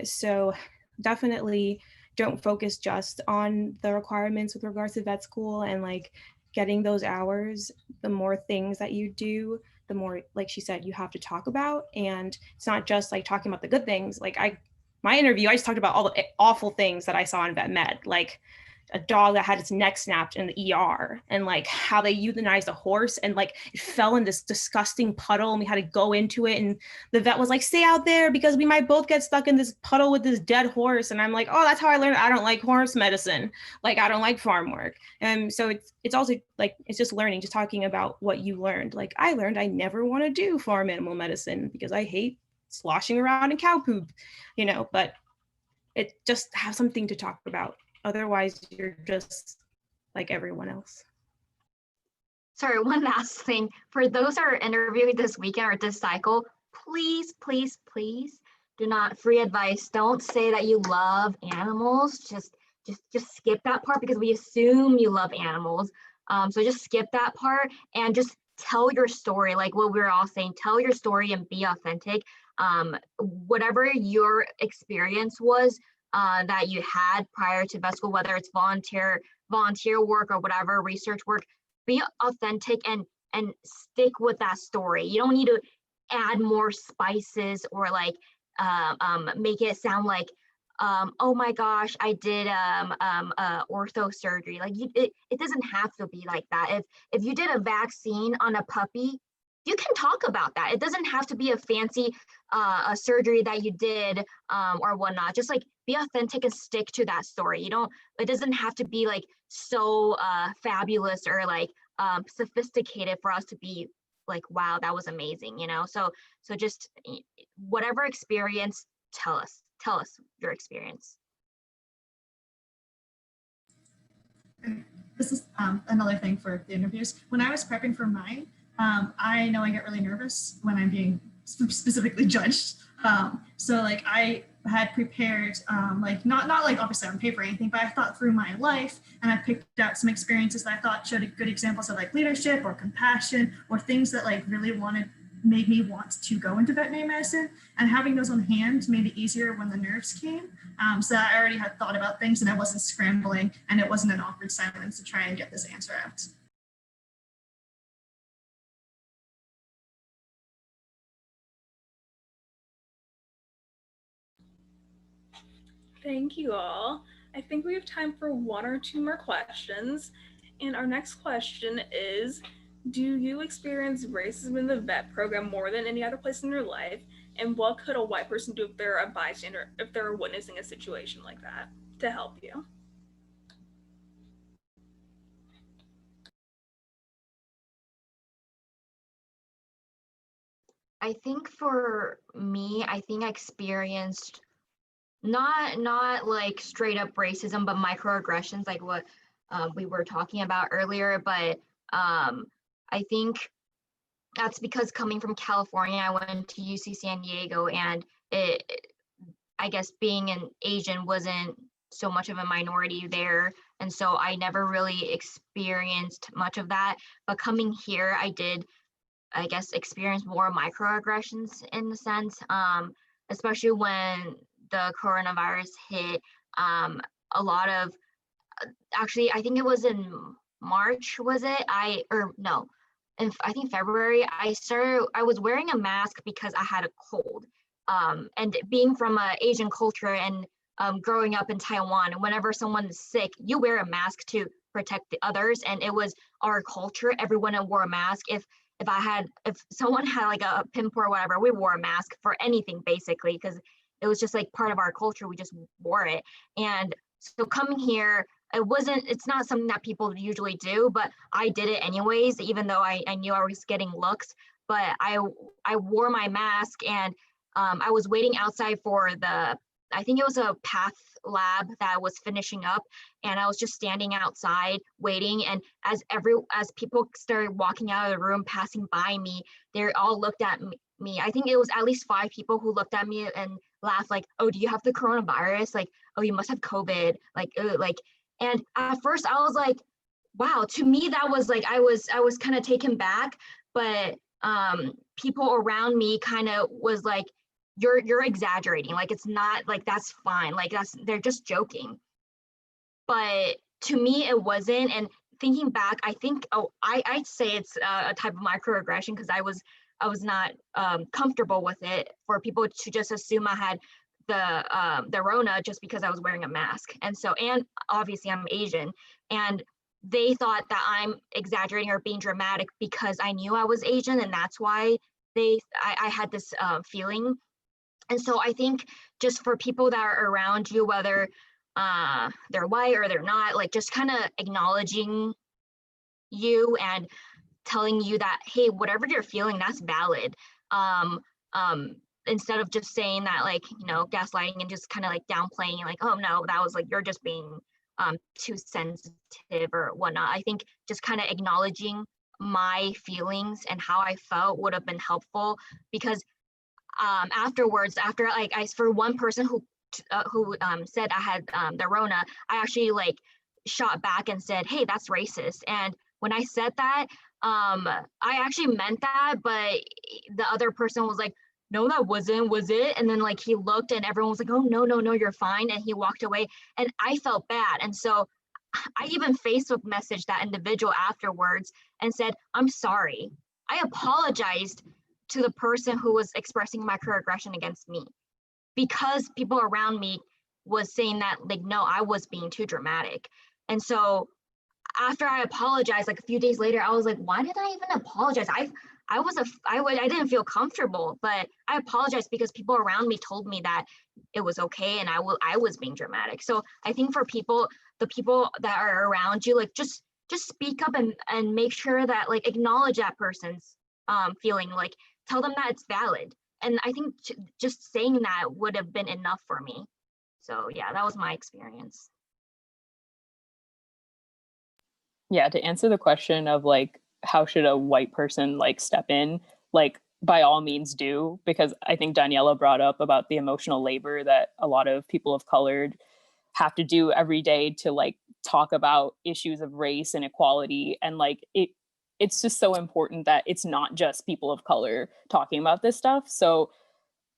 So definitely don't focus just on the requirements with regards to vet school and like getting those hours. The more things that you do, the more, like she said, you have to talk about. And it's not just like talking about the good things. Like my interview, I just talked about all the awful things that I saw in vet med, like a dog that had its neck snapped in the ER, and like how they euthanized a horse and like it fell in this disgusting puddle and we had to go into it, and the vet was like, stay out there because we might both get stuck in this puddle with this dead horse. And I'm like, oh, that's how I learned I don't like horse medicine. Like I don't like farm work. And so it's also like, it's just learning, just talking about what you learned. Like I learned I never want to do farm animal medicine because I hate sloshing around in cow poop, but it just have something to talk about. Otherwise, you're just like everyone else. Sorry, one last thing. For those that are interviewing this weekend or this cycle, please, please, please do not free advice. Don't say that you love animals. Just skip that part because we assume you love animals. So just skip that part and just tell your story, like what we were all saying. Tell your story and be authentic. Whatever your experience was that you had prior to vet school, whether it's volunteer work or whatever, research work, be authentic and stick with that story. You don't need to add more spices or like make it sound like oh my gosh, I did ortho surgery. Like it doesn't have to be like that. If you did a vaccine on a puppy, you can talk about that. It doesn't have to be a fancy a surgery that you did or whatnot. Just like be authentic and stick to that story. It doesn't have to be like so fabulous or like sophisticated for us to be like, wow, that was amazing, So just whatever experience, tell us your experience. This is another thing for the interviews. When I was prepping for mine, I know I get really nervous when I'm being specifically judged. So like I had prepared, like not like obviously on paper or anything, but I thought through my life and I picked out some experiences that I thought showed good examples of like leadership or compassion or things that like really made me want to go into veterinary medicine, and having those on hand made it easier when the nerves came. So I already had thought about things and I wasn't scrambling and it wasn't an awkward silence to try and get this answer out. Thank you all. I think we have time for one or two more questions. And our next question is, do you experience racism in the vet program more than any other place in your life? And what could a white person do if they're a bystander, if they're witnessing a situation like that to help you? I think for me, I experienced not like straight up racism, but microaggressions, like what we were talking about earlier. But I think that's because coming from California, I went to UC San Diego, and I guess being an Asian wasn't so much of a minority there. And so I never really experienced much of that. But coming here, I did, I guess, experience more microaggressions in the sense, especially when the coronavirus hit. A lot of, actually, I think it was in March, was it? I think February, I was wearing a mask because I had a cold. And being from an Asian culture and growing up in Taiwan, whenever someone is sick, you wear a mask to protect the others. And it was our culture. Everyone wore a mask. If someone had like a pimple or whatever, we wore a mask for anything basically, because it was just like part of our culture. We just wore it. And so coming here, it's not something that people usually do, but I did it anyways, even though I knew I was getting looks. But I wore my mask, and I was waiting outside for I think it was a path lab that was finishing up, and I was just standing outside waiting. And as people started walking out of the room, passing by me, they all looked at me. I think it was at least 5 people who looked at me and laughed, like, "Oh, do you have the coronavirus? Like, oh, you must have COVID." And at first I was like, wow, to me that was like, I was kind of taken back, but people around me kind of was like, you're exaggerating, like it's not, like that's fine, like they're just joking. But to me it wasn't. And thinking back, I think I'd say it's a type of microaggression, because I was not comfortable with it, for people to just assume I had the Rona just because I was wearing a mask. And so, and obviously I'm Asian, and they thought that I'm exaggerating or being dramatic because I knew I was Asian, and that's why I had this feeling. And so I think just for people that are around you, whether they're white or they're not, like just kind of acknowledging you and telling you that, hey, whatever you're feeling, that's valid. Um, Instead of just saying that, like, you know, gaslighting and just kind of like downplaying, like, oh no, that was like, you're just being too sensitive or whatnot. I think just kind of acknowledging my feelings and how I felt would have been helpful, because afterwards, after like for one person who said I had the Rona, I actually like shot back and said, hey, that's racist. And when I said that, I actually meant that, but the other person was like, no, that wasn't, was it? And then like he looked and everyone was like, oh, no, you're fine. And he walked away and I felt bad. And so I even Facebook messaged that individual afterwards and said, I'm sorry. I apologized to the person who was expressing microaggression against me, because people around me was saying that, like, no, I was being too dramatic. And so after I apologized, like a few days later, I was like, why did I even apologize? I didn't feel comfortable, but I apologized because people around me told me that it was okay and I was being dramatic. So I think for people, the people that are around you, like just speak up and make sure that, like, acknowledge that person's feeling, like tell them that it's valid. And I think just saying that would have been enough for me. So yeah, that was my experience. Yeah, to answer the question of like how should a white person like step in, like by all means do, because I think Daniela brought up about the emotional labor that a lot of people of color have to do every day to like talk about issues of race and equality. And like it's just so important that it's not just people of color talking about this stuff. So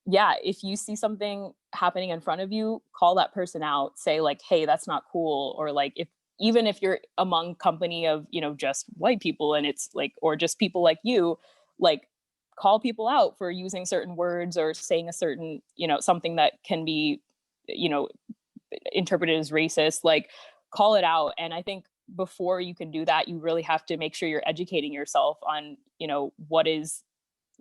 yeah, if you see something happening in front of you, call that person out, say like, hey, that's not cool. Or like, if even if you're among company of, you know, just white people and it's like, or just people like you, like call people out for using certain words or saying a certain, you know, something that can be, you know, interpreted as racist, like call it out. And I think before you can do that, you really have to make sure you're educating yourself on, you know, what is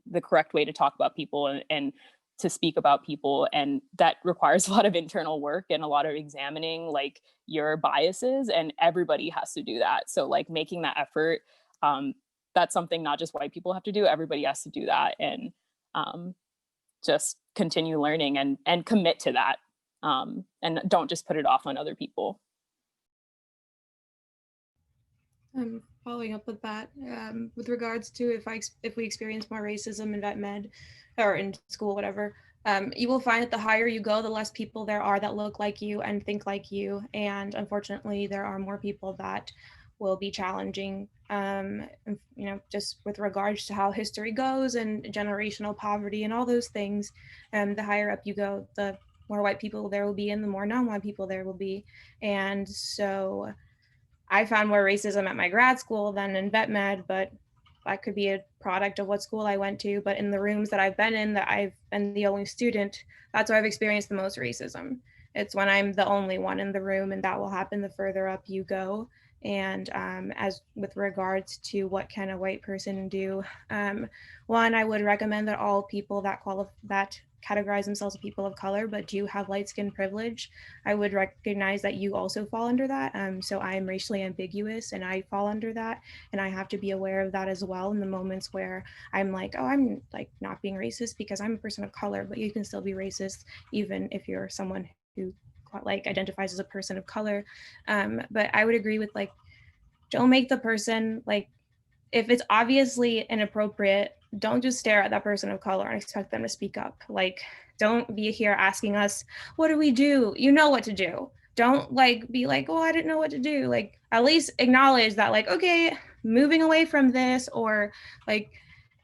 the correct way to talk about people and to speak about people. And that requires a lot of internal work and a lot of examining like your biases, and everybody has to do that. So like making that effort, that's something not just white people have to do, everybody has to do that. And just continue learning and commit to that, and don't just put it off on other people. Following up with that, with regards to if we experience more racism in vet med or in school, whatever, you will find that the higher you go, the less people there are that look like you and think like you. And unfortunately, there are more people that will be challenging, you know, just with regards to how history goes and generational poverty and all those things. The higher up you go, the more white people there will be and the more non-white people there will be. And so I found more racism at my grad school than in vet med, but that could be a product of what school I went to. But in the rooms that I've been in, that I've been the only student, that's where I've experienced the most racism. It's when I'm the only one in the room, and that will happen the further up you go. And as with regards to what can a white person do, one, I would recommend that all people that categorize themselves as people of color but do have light skin privilege, I would recognize that you also fall under that. So I'm racially ambiguous and I fall under that, and I have to be aware of that as well in the moments where I'm like, oh, I'm like not being racist because I'm a person of color, but you can still be racist even if you're someone who like identifies as a person of color. But I would agree with like, don't make the person like, if it's obviously inappropriate, don't just stare at that person of color and expect them to speak up. Like, don't be here asking us, what do we do? You know what to do. Don't like be like, oh, I didn't know what to do. Like, at least acknowledge that, like, okay, moving away from this, or like,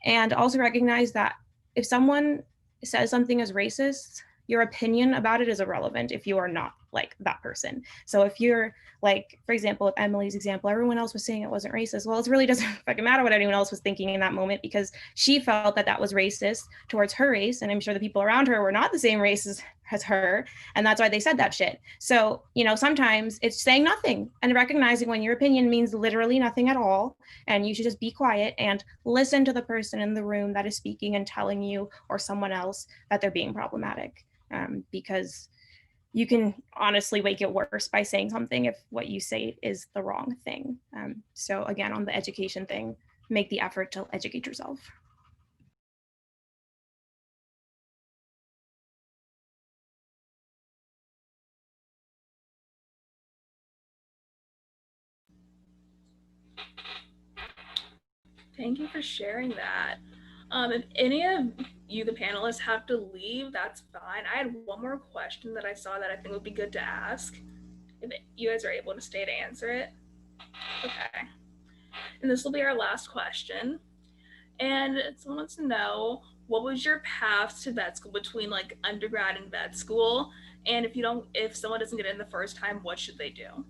and also recognize that if someone says something is racist, your opinion about it is irrelevant if you are not like that person. So if you're like, for example, with Emily's example, everyone else was saying it wasn't racist. Well, it really doesn't fucking matter what anyone else was thinking in that moment, because she felt that that was racist towards her race. And I'm sure the people around her were not the same race as her. And that's why they said that shit. So, you know, sometimes it's saying nothing and recognizing when your opinion means literally nothing at all. And you should just be quiet and listen to the person in the room that is speaking and telling you or someone else that they're being problematic. Because you can honestly make it worse by saying something if what you say is the wrong thing. So again, on the education thing, make the effort to educate yourself. Thank you for sharing that. If any of you, the panelists, have to leave, that's fine. I had one more question that I saw that I think would be good to ask. If you guys are able to stay to answer it. Okay. And this will be our last question. And someone wants to know, what was your path to vet school between like undergrad and vet school? And if someone doesn't get in the first time, what should they do?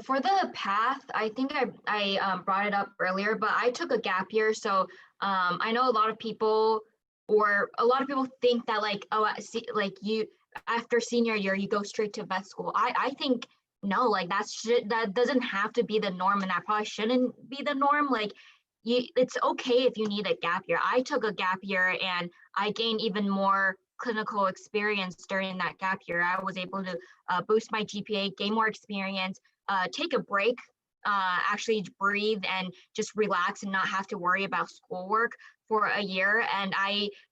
For the path, I think I brought it up earlier, but I took a gap year. So I know a lot of people think that like, oh, like you after senior year, you go straight to vet school. I think no, like that doesn't have to be the norm, and that probably shouldn't be the norm. Like it's okay if you need a gap year. I took a gap year and I gained even more clinical experience during that gap year. I was able to boost my GPA, gain more experience, take a break, actually breathe and just relax and not have to worry about schoolwork for a year. And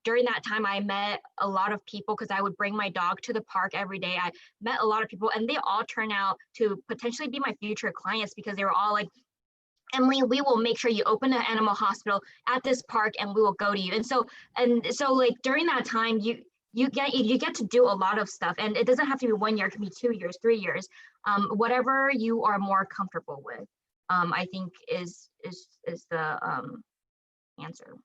during that time, I met a lot of people because I would bring my dog to the park every day. I met a lot of people and they all turned out to potentially be my future clients because they were all like, Emily, we will make sure you open an animal hospital at this park and we will go to you. And so like during that time, you get to do a lot of stuff, and it doesn't have to be 1 year, it can be 2 years, 3 years, whatever you are more comfortable with, I think is the answer.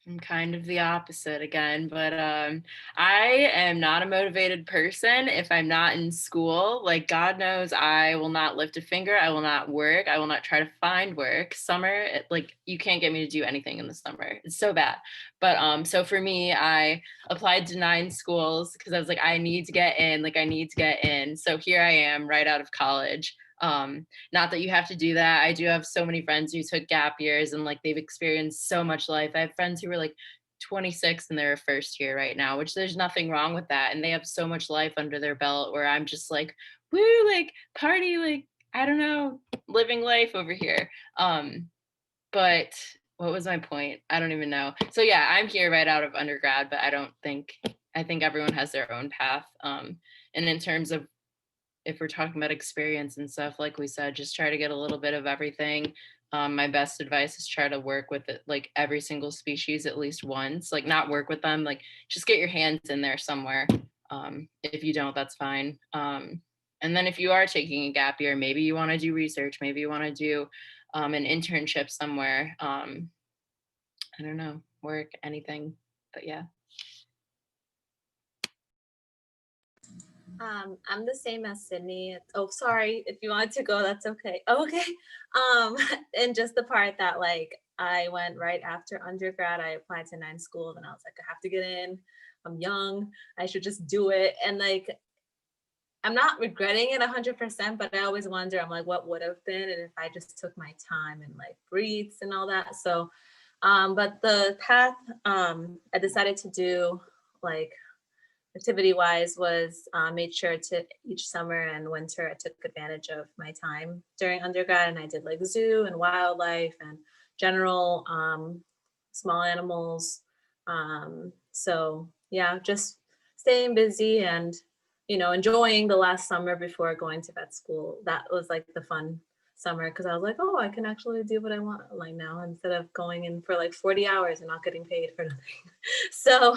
I'm kind of the opposite again, but I am not a motivated person if I'm not in school. Like, God knows I will not lift a finger. I will not work. I will not try to find work. Summer, like, you can't get me to do anything in the summer. It's so bad. But so for me, I applied to 9 schools because I was like, I need to get in. Like, I need to get in. So here I am right out of college. Not that you have to do that. I do have so many friends who took gap years and like they've experienced so much life. I have friends who were like 26 and they're first year right now, which there's nothing wrong with that. And they have so much life under their belt where I'm just like, woo, like party, like, I don't know, living life over here. But what was my point? I don't even know. So yeah, I'm here right out of undergrad, but I think everyone has their own path. And in terms of if we're talking about experience and stuff, like we said, just try to get a little bit of everything. My best advice is try to work with it, like every single species at least once, like not work with them, like just get your hands in there somewhere. If you don't, that's fine. And then if you are taking a gap year, maybe you want to do research, maybe you want to do an internship somewhere. I don't know, work, anything, but yeah. I'm the same as Sydney. Oh, sorry. If you wanted to go, that's okay. Oh, okay. And just the part that like I went right after undergrad, I applied to 9 schools and I was like, I have to get in. I'm young. I should just do it. And like, I'm not regretting it 100%, but I always wonder, I'm like, what would have been? And if I just took my time and like breathes and all that. So, but the path I decided to do like activity wise was made sure to each summer and winter I took advantage of my time during undergrad, and I did like zoo and wildlife and general small animals. So yeah, just staying busy and enjoying the last summer before going to vet school. That was like the fun summer because I was like, oh, I can actually do what I want like now instead of going in for like 40 hours and not getting paid for nothing. So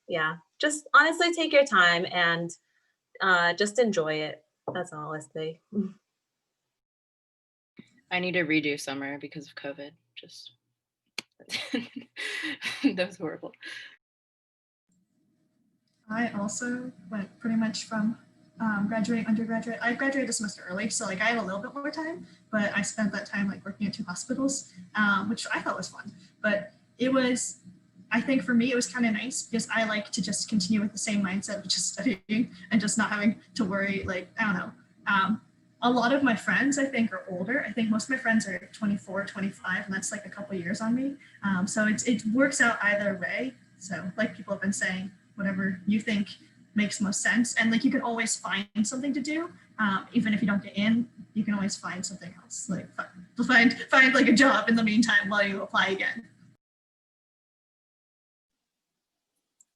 yeah, just honestly take your time and just enjoy it. That's all I say. I need to redo summer because of COVID. Just That was horrible. I also went pretty much from graduate, undergraduate. I graduated a semester early, so like I had a little bit more time, but I spent that time like working at 2 hospitals, which I thought was fun. But it was, I think for me, it was kind of nice because I like to just continue with the same mindset of just studying and just not having to worry. Like, I don't know. A lot of my friends, I think, are older. I think most of my friends are 24, 25, and that's like a couple years on me. So it works out either way. So like people have been saying, whatever you think makes most sense. And like you can always find something to do. Even if you don't get in, you can always find something else. Like find like a job in the meantime while you apply again.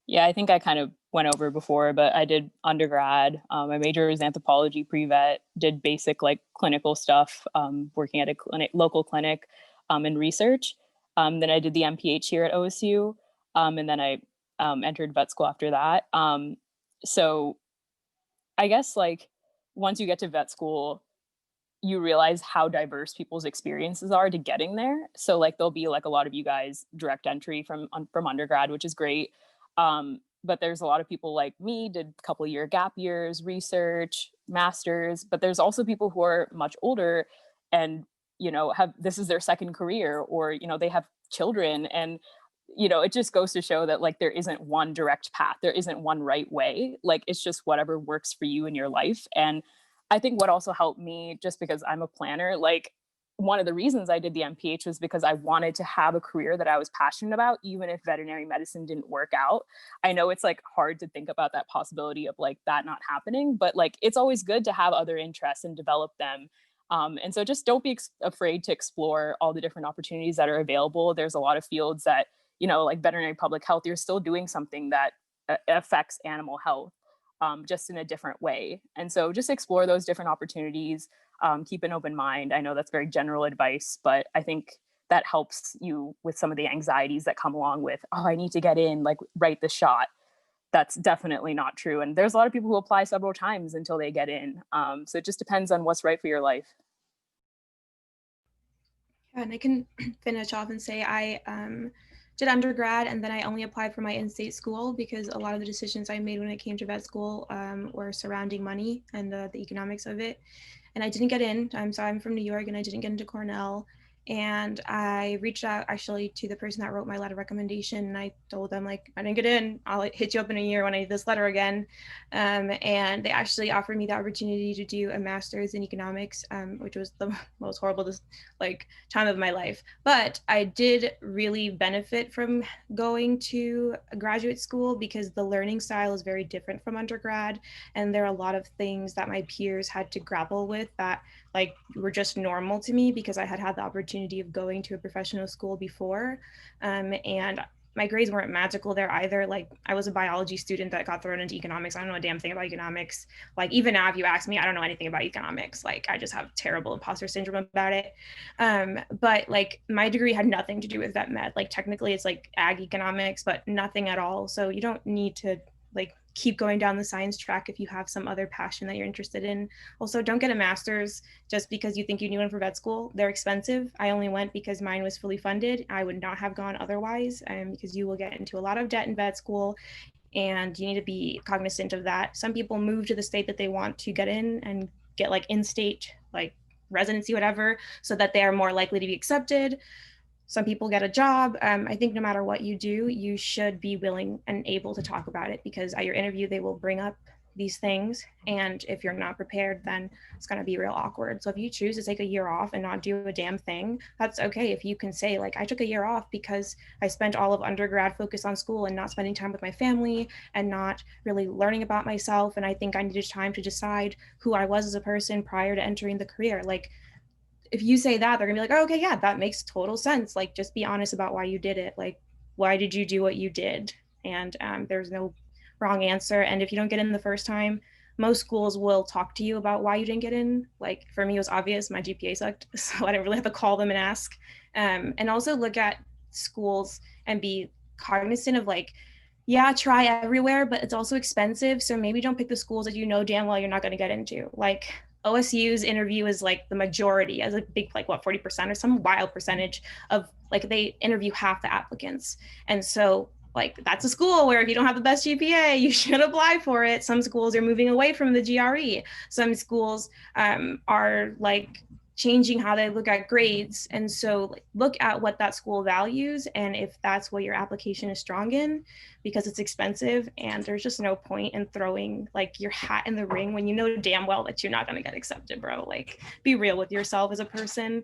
Yeah, I think I kind of went over before, but I did undergrad. My major was anthropology pre-vet, did basic like clinical stuff, working at a local clinic in research. Then I did the MPH here at OSU, and then I entered vet school after that. So I guess like once you get to vet school, you realize how diverse people's experiences are to getting there. So like there'll be like a lot of you guys direct entry from undergrad, which is great. But there's a lot of people like me, did a couple year gap years, research, masters, but there's also people who are much older and have this is their second career, or they have children, and it just goes to show that like there isn't one direct path, there isn't one right way, like it's just whatever works for you in your life. And I think what also helped me, just because I'm a planner, like one of the reasons I did the MPH was because I wanted to have a career that I was passionate about, even if veterinary medicine didn't work out. I know it's like hard to think about that possibility of like that not happening, but like it's always good to have other interests and develop them. And so just don't be afraid to explore all the different opportunities that are available. There's a lot of fields that, like veterinary public health, you're still doing something that affects animal health, just in a different way. And so just explore those different opportunities, keep an open mind. I know that's very general advice, but I think that helps you with some of the anxieties that come along with, oh, I need to get in, like write the shot. That's definitely not true. And there's a lot of people who apply several times until they get in. So it just depends on what's right for your life. Yeah, and I can finish off and say I did undergrad, and then I only applied for my in-state school because a lot of the decisions I made when it came to vet school were surrounding money and the economics of it. And I didn't get in. So I'm from New York, and I didn't get into Cornell. And I reached out actually to the person that wrote my letter of recommendation, and I told them, like, I didn't get in. I'll hit you up in a year when I need this letter again. And they actually offered me the opportunity to do a master's in economics, which was the most horrible like time of my life. But I did really benefit from going to a graduate school because the learning style is very different from undergrad, and there are a lot of things that my peers had to grapple with that like were just normal to me because I had had the opportunity of going to a professional school before. And my grades weren't magical there either. Like I was a biology student that got thrown into economics. I don't know a damn thing about economics. Like even now, if you ask me, I don't know anything about economics. Like I just have terrible imposter syndrome about it. But like my degree had nothing to do with vet med. Like technically it's like ag economics, but nothing at all. So you don't need to like keep going down the science track if you have some other passion that you're interested in. Also, don't get a master's just because you think you need one for vet school. They're expensive. I only went because mine was fully funded. I would not have gone otherwise, because you will get into a lot of debt in vet school, and you need to be cognizant of that. Some people move to the state that they want to get in and get like in-state like residency, whatever, so that they are more likely to be accepted. Some people get a job. I think no matter what you do, you should be willing and able to talk about it, because at your interview, they will bring up these things. And if you're not prepared, then it's going to be real awkward. So if you choose to take a year off and not do a damn thing, that's okay. If you can say, like, I took a year off because I spent all of undergrad focused on school and not spending time with my family and not really learning about myself. And I think I needed time to decide who I was as a person prior to entering the career. Like, if you say that, they're gonna be like, oh, okay, yeah, that makes total sense. Like, just be honest about why you did it. Like, why did you do what you did? And there's no wrong answer. And if you don't get in the first time, most schools will talk to you about why you didn't get in. Like for me, it was obvious my GPA sucked, so I didn't really have to call them and ask. And also look at schools and be cognizant of like, yeah, try everywhere, but it's also expensive. So maybe don't pick the schools that you know damn well you're not going to get into. Like OSU's interview is like the majority, as a big, like what, 40% or some wild percentage of, like, they interview half the applicants. And so like that's a school where if you don't have the best GPA, you should apply for it. Some schools are moving away from the GRE. Some schools are like changing how they look at grades. And so like, look at what that school values and if that's what your application is strong in, because it's expensive and there's just no point in throwing like your hat in the ring when you know damn well that you're not going to get accepted, bro. Like, be real with yourself as a person.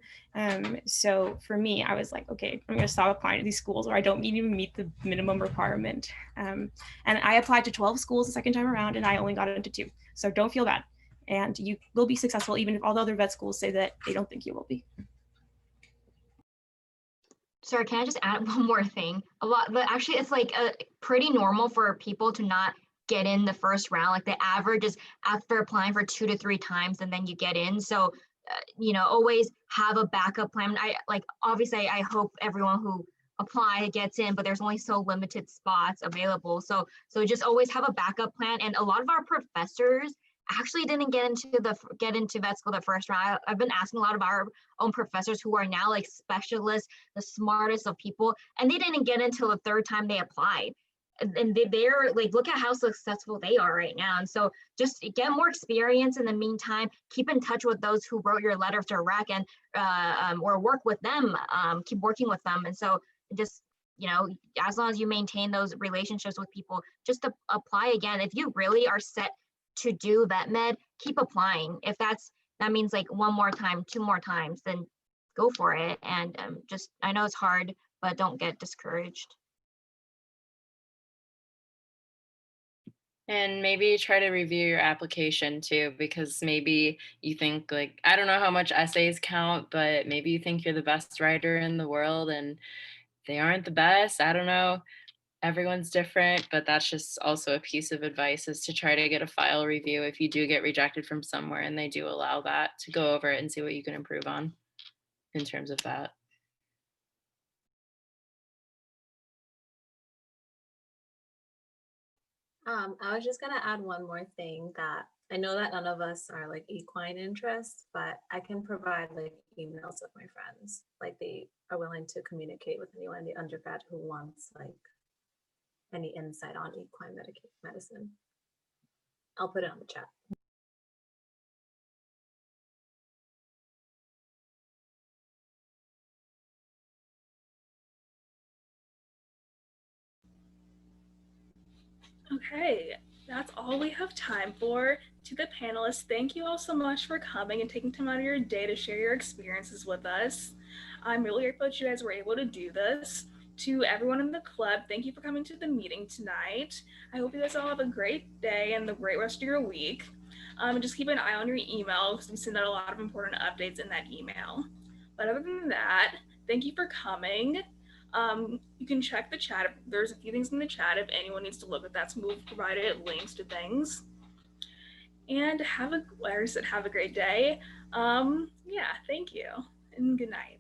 So for me, I was like, okay, I'm going to stop applying to these schools where I don't even meet the minimum requirement. And I applied to 12 schools the second time around and I only got into 2. So don't feel bad. And you will be successful even if all the other vet schools say that they don't think you will be. Sorry, can I just add one more thing? But actually it's like pretty normal for people to not get in the first round. Like the average is after applying for 2 to 3 times and then you get in. So, always have a backup plan. Obviously I hope everyone who apply gets in, but there's only so limited spots available. So just always have a backup plan. And a lot of our professors actually didn't get into vet school the first round. I've been asking a lot of our own professors who are now like specialists, the smartest of people, and they didn't get until the third time they applied. And they're like, look at how successful they are right now. And so just get more experience in the meantime, keep in touch with those who wrote your letter to rec and or work with them, keep working with them. And so just, as long as you maintain those relationships with people, just to apply again. If you really are set to do vet med, keep applying. If that means like 1 more time, 2 more times, then go for it. And I know it's hard, but don't get discouraged. And maybe try to review your application too, because maybe you think like, I don't know how much essays count, but maybe you think you're the best writer in the world and they aren't the best. I don't know. Everyone's different, but that's just also a piece of advice, is to try to get a file review if you do get rejected from somewhere and they do allow that, to go over it and see what you can improve on in terms of that. I was just gonna add one more thing, that I know that none of us are like equine interests, but I can provide like emails with my friends. Like they are willing to communicate with anyone in the undergrad who wants like any insight on equine medicine. I'll put it on the chat. Okay, that's all we have time for. To the panelists, thank you all so much for coming and taking time out of your day to share your experiences with us. I'm really grateful that you guys were able to do this. To everyone in the club, thank you for coming to the meeting tonight. I hope you guys all have a great day and a great rest of your week. And just keep an eye on your email because we send out a lot of important updates in that email. But other than that, thank you for coming. You can check the chat. There's a few things in the chat if anyone needs to look at that. So we've provided links to things. And like I said, have a great day. Yeah, thank you and good night.